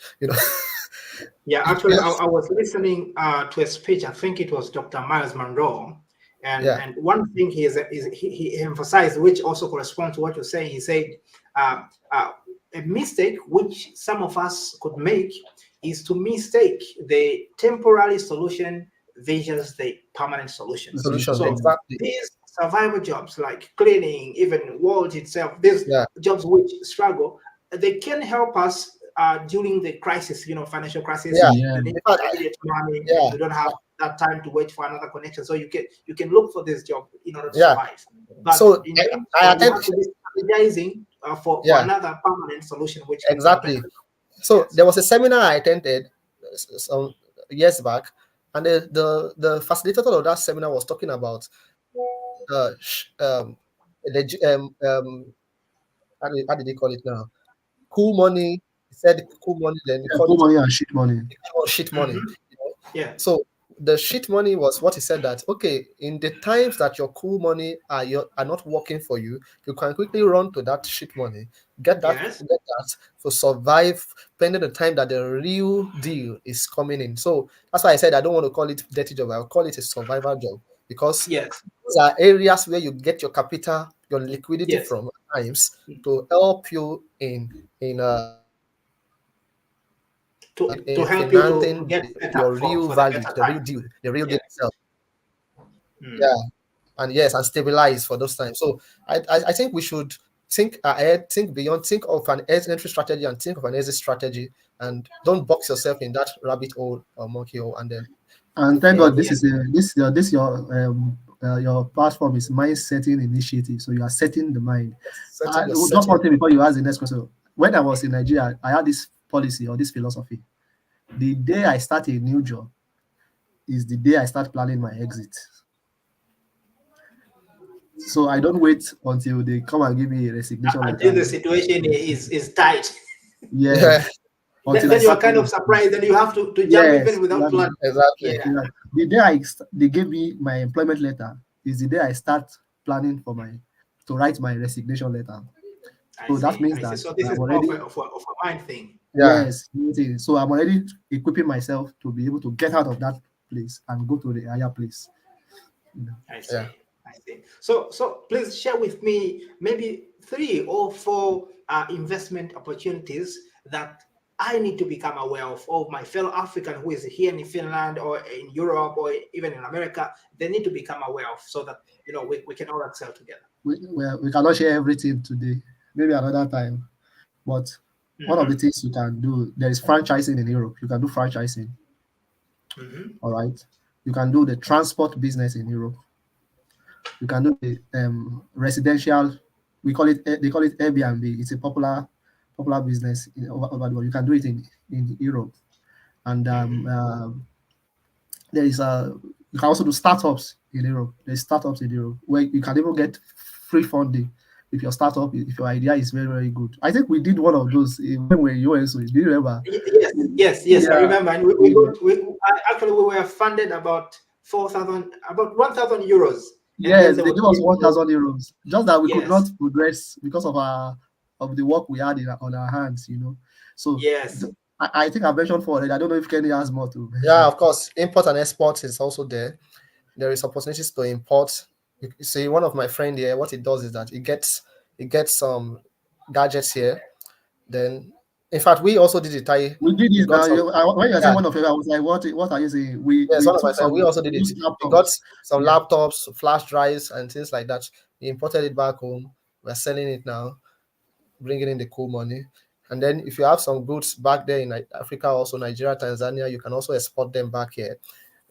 Yeah, actually, I was listening to a speech. I think it was Dr. Miles Monroe, and one thing he emphasized, which also corresponds to what you're saying. He said a mistake which some of us could make is to mistake the temporary solution versus the permanent solution. So exactly. These survival jobs like cleaning, even world itself, these jobs which struggle, they can help us during the crisis, financial crisis. You need immediate money. You don't have that time to wait for another connection, so you can look for this job in order to survive. But so in terms of, you have to be strategizing for another permanent solution, which exactly. So there was a seminar I attended some years back, and the facilitator of that seminar was talking about how did he call it now? Cool money. He said cool money. Then he Yeah, called cool it money and shit money. shit money. Mhm. Yeah. So the shit money was what he said that okay, in the times that your cool money are not working for you, you can quickly run to that shit money, Yes. get that to survive pending the time that the real deal is coming in. So that's why I said I don't want to call it dirty job. I'll call it a survival job because Yes. these are areas where you get your capital, your liquidity Yes. from at times to help you in To help you to financing get set your up real for the value, better the real times. deal, the real deal Yeah. itself. Mm. Yeah, and yes, and stabilize for those times. So I think we should think ahead, think beyond, think of an entry strategy and think of an exit strategy, and don't box yourself in that rabbit hole or monkey hole, and then And move thank forward. God, Yeah. this your platform is mind setting initiative. So you are setting the mind. Setting your Just setting. one thing before you ask the next question. When I was in Nigeria, I had this policy or this philosophy. The day I start a new job is the day I start planning my exit. So I don't wait until they come and give me a resignation Until letter. the situation is tight. Yeah, Yes, Then, until I then you are start kind of planning. surprised and you have to jump even Yes, without planning. exactly. Yeah. yeah. The day they gave me my employment letter is the day I start planning for my to write my resignation letter. I So that see. means I see. that So this I'm is more already of a mind thing. Yeah, so I'm already equipping myself to be able to get out of that place and go to the higher place. You know. I yeah. see. I see. So please share with me maybe 3 or 4 investment opportunities that I need to become aware of my fellow African who is here in Finland or in Europe or even in America. They need to become aware of so that we can all excel together. We cannot share everything today. Maybe another time. But one of the Hmm. things you can do, there is franchising in Europe. You can do franchising. Hmm. All right. You can do the transport business in Europe. You can do the residential. They call it Airbnb. It's a popular business over the world. You can do it in Europe, and Hmm. there is you can also do startups in Europe. There's startups in Europe where you can even get free funding if your startup, if your idea is very, very good. I think we did one of those when we were in USO. Do you remember? Yes. I Yeah. remember. And we got. Actually we were funded about 4,000, about 1,000 euros, and then Yes, they they were gave us going to. 1,000 euros. Just that we could not Yes. progress because of the work we had on our hands, you know. So Yes. I think I mentioned for it. I don't know if Kenny has more to Yeah, mention. of course. Import and export is also there. There is opportunities to import. You see, one of my friend here, what he does is that he gets some gadgets here. Then, in fact, we also did it. We did We it got now. some. When you say Yeah, one of you, I was like, what are you saying? yes, We one of my took friends. some We also did it. used We got laptops. some Yeah. laptops, flash drives, and things like that. We imported it back home. We're selling it now, bringing in the cool money. And then if you have some goods back there in Africa, also Nigeria, Tanzania, you can also export them back here.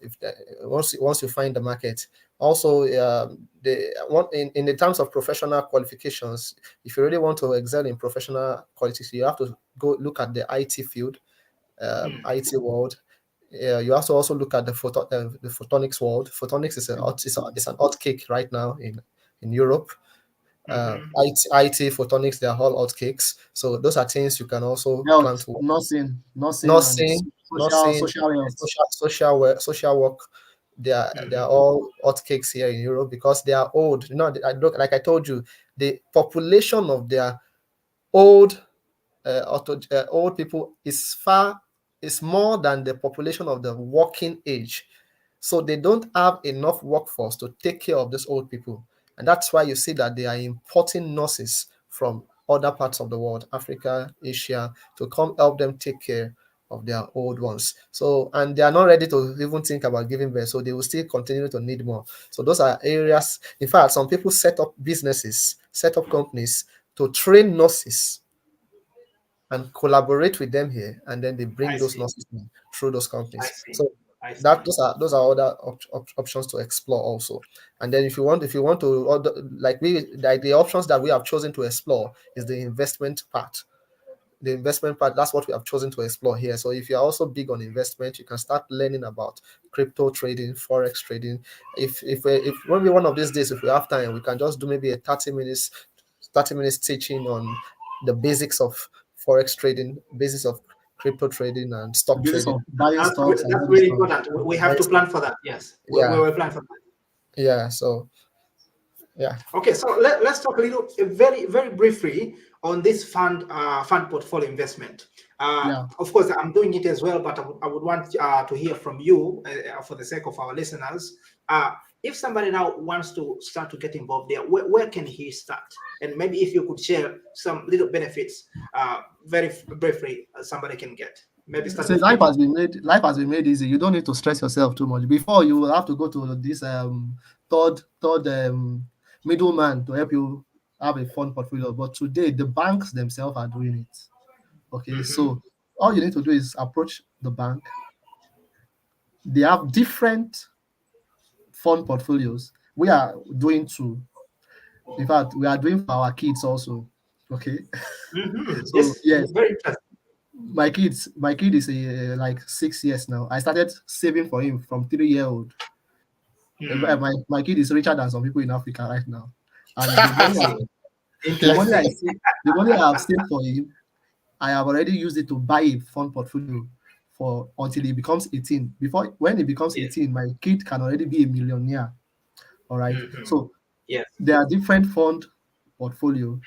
If once you find the market. Also, the one in the terms of professional qualifications, if you really want to excel in professional qualities, you have to go look at the IT field, Hmm. IT world. You have to also look at the photonics world. Photonics is an hot cake right now in Europe. Hmm. IT, photonics, they are all hot cakes. So those are things you can also plan Health, to work. nursing, and Nursing, social health. social work. They are Hmm. all hot cakes here in Europe because they are old. I look like I told you, the population of their old old people is more than the population of the working age. So they don't have enough workforce to take care of these old people. And that's why you see that they are importing nurses from other parts of the world, Africa, Asia, to come help them take care of their old ones. So, and they are not ready to even think about giving birth. So they will still continue to need more. So those are areas. In fact, some people set up businesses, set up companies to train nurses and collaborate with them here, and then they bring I those see. nurses in through those I companies. see. So I that see. those are other options to explore also. And then if you want to like the options that we have chosen to explore is the investment part. The investment part, that's what we have chosen to explore here. So if you're also big on investment, you can start learning about crypto trading, forex trading. If maybe one of these days, if we have time, we can just do maybe a 30 minutes 30 minutes teaching on the basics of forex trading, basics of crypto trading and stock The basis trading. of buying stocks and That's all this really stuff. important. We have to plan for that. Yes, we Yeah, will plan for that. yeah. So yeah, Okay, so let's talk a little, very, very briefly on this fund portfolio investment. Yeah. Of course, I'm doing it as well, but I would want to hear from you for the sake of our listeners. If somebody now wants to start to get involved there, where can he start? And maybe if you could share some little benefits, very briefly, somebody can get. Maybe start So with Peter. life has been made easy. You don't need to stress yourself too much. Before you will have to go to this third middleman to help you have a fund portfolio. But today the banks themselves are doing it. Okay, Mm-hmm. so all you need to do is approach the bank. They have different fund portfolios. We are doing two. In fact, we are doing for our kids also. Okay, Mm-hmm. so Yes, yes, very interesting. my kid is like 6 years now. I started saving for him from 3 year old. Mm. My kid is richer than some people in Africa right now, and I see. the money Interesting. the money I have saved for him, I have already used it to buy a fund portfolio for until he becomes 18. Before when he becomes Yes. 18, my kid can already be a millionaire. All right. Mm-hmm. So Yes. there are different fund portfolio.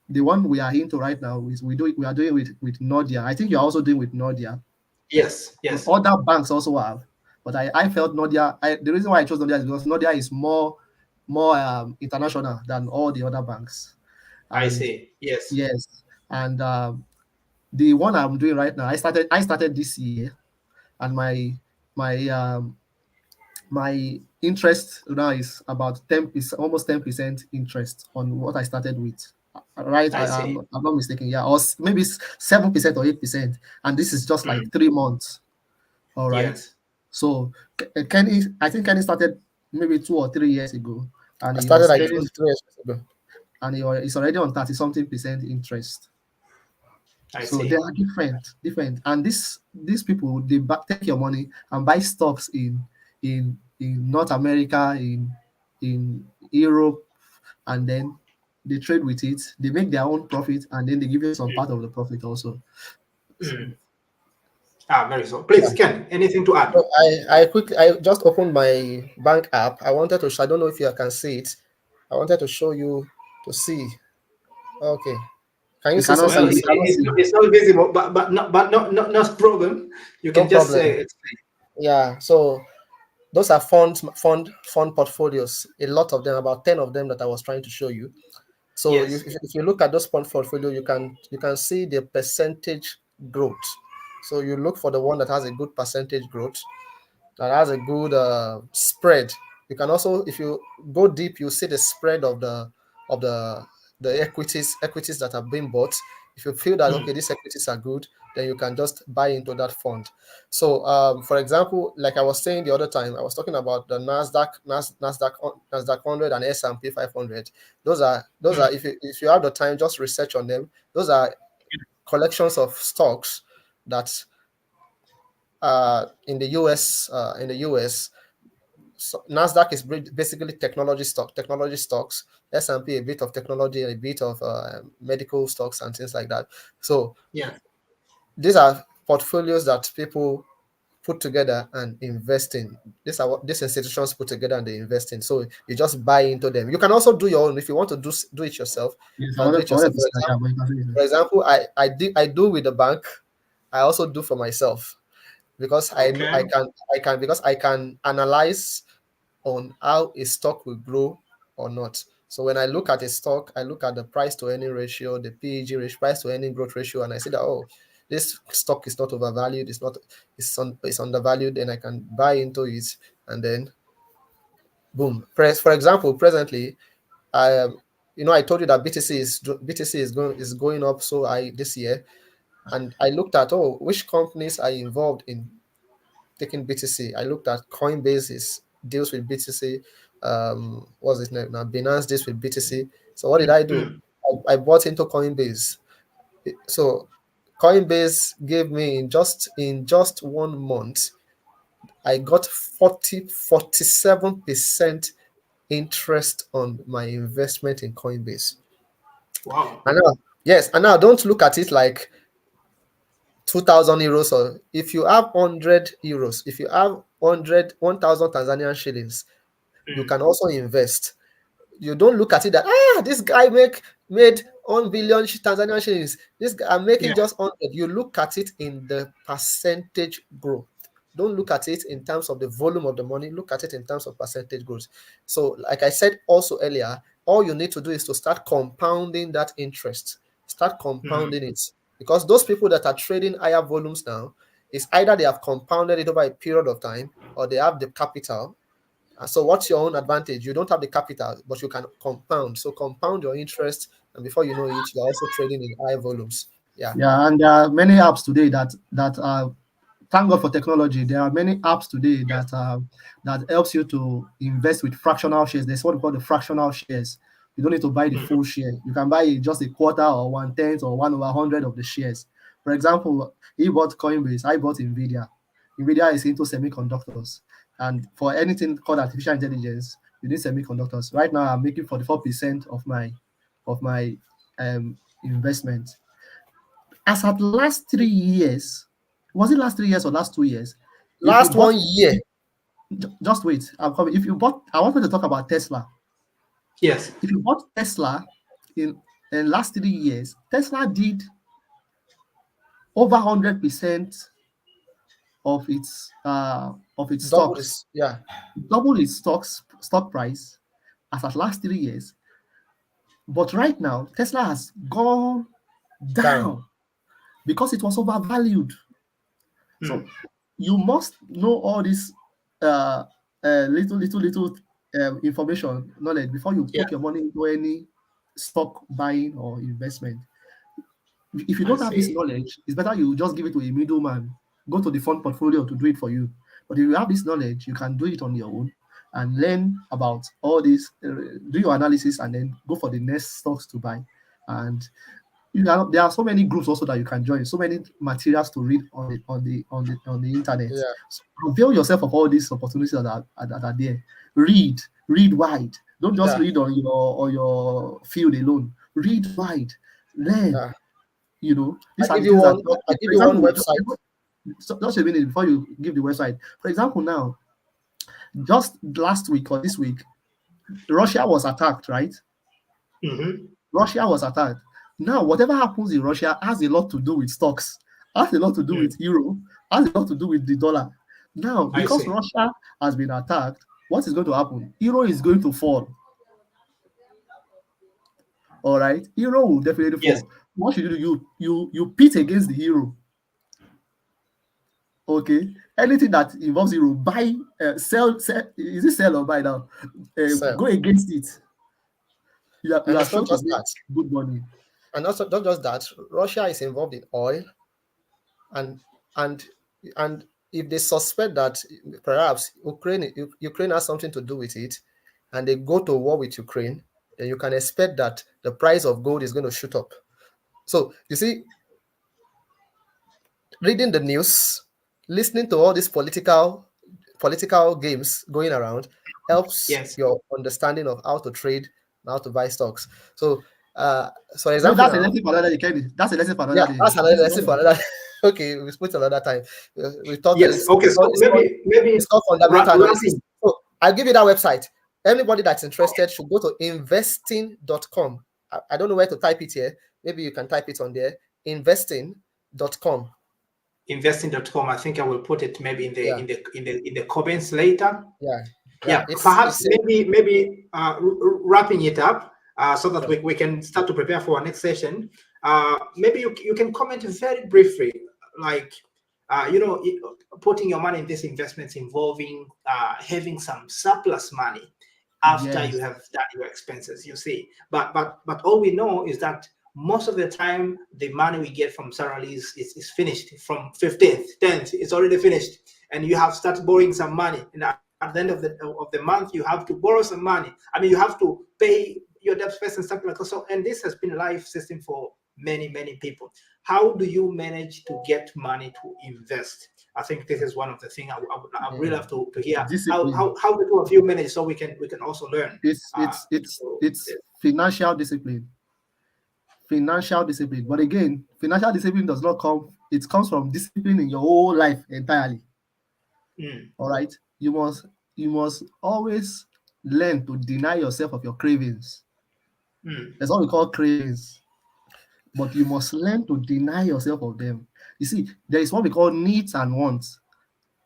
The one we are into right now is we are doing with Nordia. I think you're also doing with Nordia. Yes. But Yes. other banks also have. But I felt Nordia. The reason why I chose Nordia is because Nordia is more international than all the other banks. I And see. Yes. yes, and the one I'm doing right now, I started this year, and my my interest now is about 10, is almost 10% interest on what I started with. Right, I I'm see. I'm not mistaken. Yeah, or maybe 7% or 8%, and this is just Mm. like 3 months. All right. Yes. So Kenny, I think Kenny started maybe 2 or 3 years ago, and I he started was like earning, 3 years ago. and he's already on 30 something percent interest. I So they see. are different, and these people they take your money and buy stocks in North America, in Europe, and then they trade with it. They make their own profit, and then they give you some Mm. part of the profit also. So, Mm. Very so. Please, Ken, anything to add? So I just opened my bank app. I wanted to I don't know if you can see it. I wanted to show you to see. Okay. Can you you see cannot since see, Well, I'm you seeing? cannot see. it's not visible, but not problem. You No can just problem. explain. Yeah. So those are fund portfolios. A lot of them, about 10 of them that I was trying to show you. So Yes. if you look at those fund portfolio, you can see the percentage growth. So you look for the one that has a good percentage growth, that has a good spread. You can also, if you go deep, you see the spread of the equities that are being bought. If you feel that Mm. okay, these equities are good, then you can just buy into that fund. So, for example, like I was saying the other time, I was talking about the Nasdaq 100 and S&P 500. Those are Mm. if you have the time, just research on them. Those are collections of stocks that in the US. So Nasdaq is basically technology stocks. S&P a bit of technology and a bit of medical stocks and things like that. So Yes. these are portfolios that people put together and invest in. These are what these institutions put together and they invest in. So you just buy into them. You can also do your own if you want to do it yourself. Yes, You can do it I wanted yourself. to say that, yeah, but you can see For it. example, I do with the bank. I also do for myself because I know Okay. I can analyze on how a stock will grow or not. So when I look at a stock, I look at the price to earning ratio, the PEG ratio, price to earning growth ratio, and I see that this stock is not overvalued, it's undervalued, then I can buy into it, and then boom. For example, presently, I I told you that BTC is going up so I this year, and I looked at which companies are involved in taking BTC. I looked at Coinbase deals with BTC. What's his name now? Binance deals with BTC. So what did I do? Mm. I bought into Coinbase. So Coinbase gave me in just 1 month, I got 47% interest on my investment in Coinbase. Wow. And now, yes, and now don't look at it like 2,000 euros, or if you have 100 euros, if you have 1,000 Tanzanian shillings, you can also invest. You don't look at it that this guy made 1 billion Tanzanian shillings. This guy, I'm making just 100. You look at it in the percentage growth. Don't look at it in terms of the volume of the money. Look at it in terms of percentage growth. So, like I said also earlier, all you need to do is to start compounding that interest. Start compounding it, because those people that are trading higher volumes now is either they have compounded it over a period of time, or they have the capital. So what's your own advantage? You don't have the capital, but you can compound. So compound your interest, and before you know it, you're also trading in high volumes. Yeah. Yeah, and there are many apps today that thank God for technology. There are many apps today that helps you to invest with fractional shares. There's what we call the fractional shares. You don't need to buy the full share. You can buy just a quarter or 1/10 or 1/100 of the shares. For example, he bought Coinbase. I bought Nvidia. Nvidia is into semiconductors, and for anything called artificial intelligence, you need semiconductors. Right now, I'm making 44% of my investment. As at last 3 years, was it last 3 years or last 2 years? If you Last bought, 1 year. just wait, I'm coming. If you bought, I wanted to talk about Tesla. Yes. If you bought Tesla in last 3 years, Tesla did over 100% of its Double stocks, this. Yeah. double its stock price as at last 3 years. But right now, Tesla has gone down because it was overvalued. So you must know all this little information, knowledge before you put your money into any stock buying or investment. If you don't have this knowledge, it's better you just give it to a middleman. Go to the fund portfolio to do it for you. But if you have this knowledge, you can do it on your own and learn about all this, do your analysis, and then go for the next stocks to buy. And there are so many groups also that you can join, so many materials to read on the internet. Yeah. So avail yourself of all these opportunities that are there. Read wide. Don't just read on your field alone. Read wide. Learn. These are the things that. I give For you one example, website. just a minute before you give the website. For example, now, just last week or this week, Russia was attacked, right? Russia was attacked. Now, whatever happens in Russia has a lot to do with stocks, has a lot to do with euro, has a lot to do with the dollar. Now, because Russia has been attacked, what is going to happen? Euro is going to fall. All right, euro will definitely fall. What should you do? You pit against the euro. Okay, anything that involves euro, buy, sell. Is it sell or buy now? Go against it. You are sure to get good money. And also, not just that, Russia is involved in oil, and if they suspect that perhaps Ukraine has something to do with it, and they go to war with Ukraine, then you can expect that the price of gold is going to shoot up. So you see, reading the news, listening to all these political games going around helps your understanding of how to trade and how to buy stocks. So, for example, that's a lesson for another day. That's a lesson for another day. That's another lesson for another. Okay, we split another time. We talk. Yes. Okay. So maybe it's called fundamental analysis. So I'll give you that website. Anybody that's interested should go to investing.com. I don't know where to type it here. Maybe you can type it on there. Investing.com. Investing.com. I think I will put it maybe in the comments later. Yeah. Perhaps maybe wrapping it up so that we can start to prepare for our next session. Maybe you can comment very briefly, like putting your money in these investments involving having some surplus money after you have done your expenses. You see, but all we know is that most of the time the money we get from salaries is finished from 15th, 10th. It's already finished, and you have started borrowing some money, and at the end of the month you have to borrow some money. I mean, you have to pay your debts first and stuff like that. So, and this has been a life system for many people. How do you manage to get money to invest? I think this is one of the things I would really love to hear. How the two of you manage, so we can also learn. It's financial discipline. financial discipline. But again, financial discipline does not come, it comes from discipline in your whole life entirely. All right. You must always learn to deny yourself of your cravings. That's what we call cravings. But you must learn to deny yourself of them. You see, there is what we call needs and wants.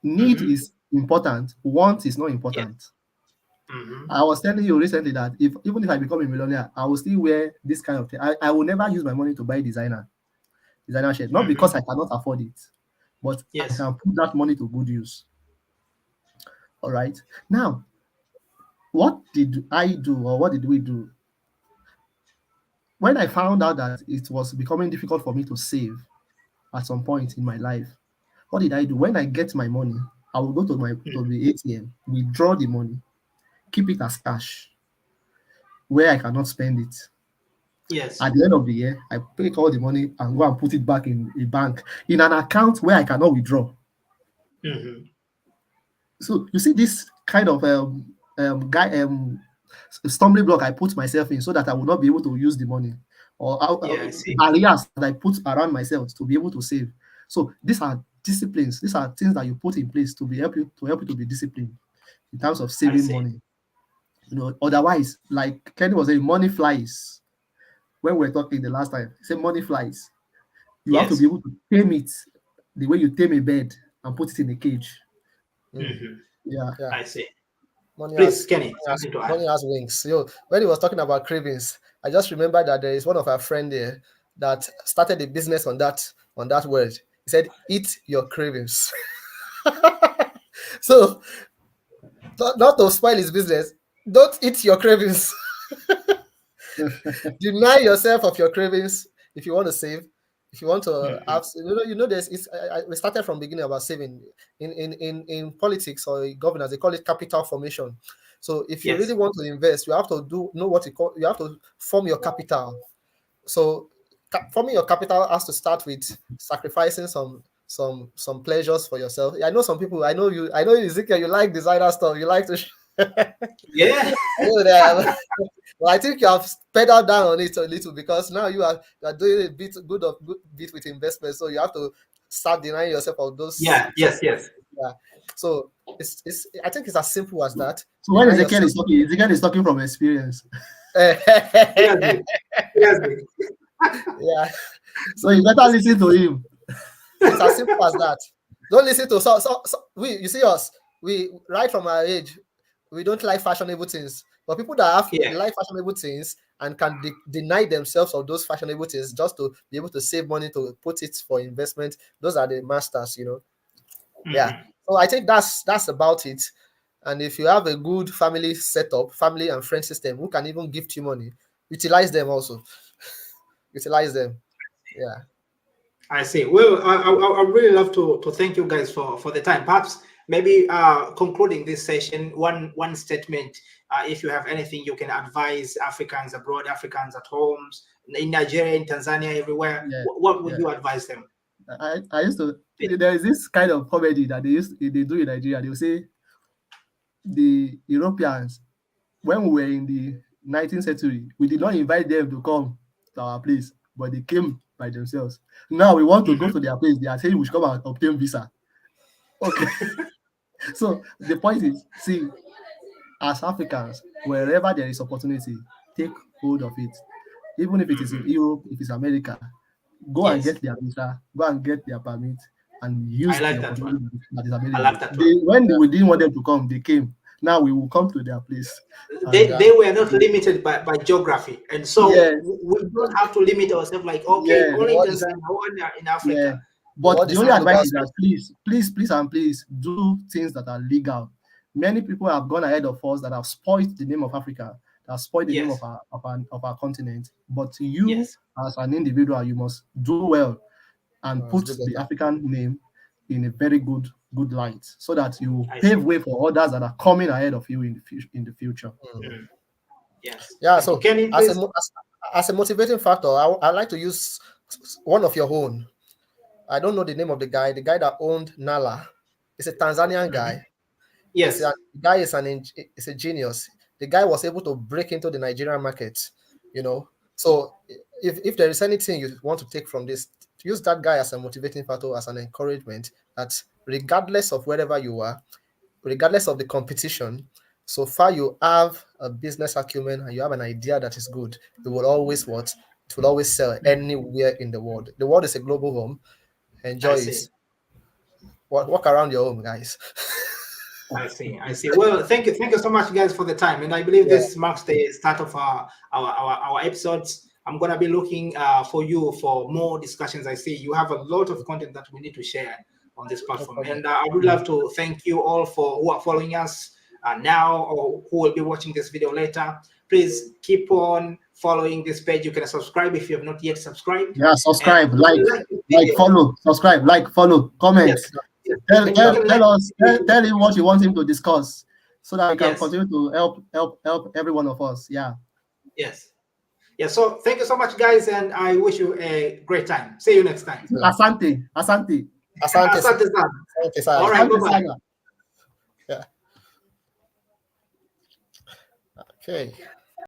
Need is important, want is not important. I was telling you recently that even if I become a millionaire, I will still wear this kind of thing. I will never use my money to buy designer shirt, not because I cannot afford it, but I can put that money to good use. All right. Now, what did I do, or what did we do? When I found out that it was becoming difficult for me to save at some point in my life, what did I do? When I get my money, I will go to the ATM, withdraw the money, keep it as cash, where I cannot spend it. Yes. At the end of the year, I take all the money and go and put it back in a bank, in an account where I cannot withdraw. So you see this kind of stumbling block I put myself in so that I will not be able to use the money, or barriers that I put around myself to be able to save. So these are disciplines. These are things that you put in place to help you to be disciplined in terms of saving money. Otherwise, like Kenny was saying, money flies. When we were talking the last time, he said money flies. You have to be able to tame it the way you tame a bird and put it in a cage. Yeah, I see. Money Please, Kenny, money has wings. When he was talking about cravings, I just remember that there is one of our friends there that started a business on that word. He said, "Eat your cravings." So, not to spoil his business, don't eat your cravings. Deny yourself of your cravings if you want to save. If you want to have, this. We started from beginning about saving. In politics or governance, they call it capital formation. So if you really want to invest, you have to you have to form your capital. So forming your capital has to start with sacrificing some pleasures for yourself. I know some people. I know you, Ezekiel. You like designer stuff. You like to. Yeah. Well, I think you have pedaled down on it a little because now you are doing a good bit with investment. So you have to start denying yourself of those. Yeah. Yes. Yeah. So it's I think it's as simple as that. So when Ezekiel is talking from experience. Yes. Yeah. So you better listen to him. It's as simple as that. Don't listen to you see us. We right from our age, we don't like fashionable things. But people that like fashionable things and can deny themselves of those fashionable things just to be able to save money to put it for investment, those are the masters, Yeah. So I think that's about it. And if you have a good family setup, family and friend system who can even gift you money, utilize them also. Utilize them. Yeah. I see. Well, I really love to thank you guys for the time. Perhaps maybe concluding this session, one statement. If you have anything you can advise Africans abroad, Africans at homes, in Nigeria, in Tanzania, everywhere, what would you advise them? I used to. There is this kind of comedy that they do in Nigeria. They will say the Europeans, when we were in the 19th century, we did not invite them to come to our place, but they came by themselves. Now we want to go to their place. They are saying we should come and obtain visa. Okay. So the point is, see, as Africans, wherever there is opportunity, take hold of it. Even if it is in Europe, if it's America, go and get their visa, go and get their permit, and use the opportunity that is available. When we didn't want them to come, they came. Now we will come to their place. They were not limited by geography, and so we don't have to limit ourselves. Like only in Africa. Yeah. But the only advice is that please do things that are legal. Many people have gone ahead of us that have spoiled the name of Africa, that have spoiled the name of our continent. But you, as an individual, you must do well and put the African name in a very good light, so that you pave way for others that are coming ahead of you in the future. Yes. Yeah. So as a motivating factor, I like to use one of your own. I don't know the name of the guy that owned Nala. It's a Tanzanian guy. Yes. The guy is a genius. The guy was able to break into the Nigerian market, So if there is anything you want to take from this, use that guy as a motivating factor, as an encouragement, that regardless of wherever you are, regardless of the competition, so far you have a business acumen and you have an idea that is good, it will always what? It will always sell anywhere in the world. The world is a global home. Enjoy I it. see. Walk around your home, guys. I see. Well, thank you so much, guys, for the time. And I believe this marks the start of our episodes. I'm gonna be looking for you for more discussions. I see you have a lot of content that we need to share on this platform, and I would love to thank you all for who are following us now or who will be watching this video later. Please keep on following this page. You can subscribe if you have not yet subscribed. Yeah, subscribe, And like, follow, subscribe, like, follow, comment. Yes. Tell him what you want him to discuss, so that we can continue to help every one of us. Yeah. Yes. So thank you so much, guys, and I wish you a great time. See you next time. Asante. Asante. All right, bye-bye. Yeah. Okay.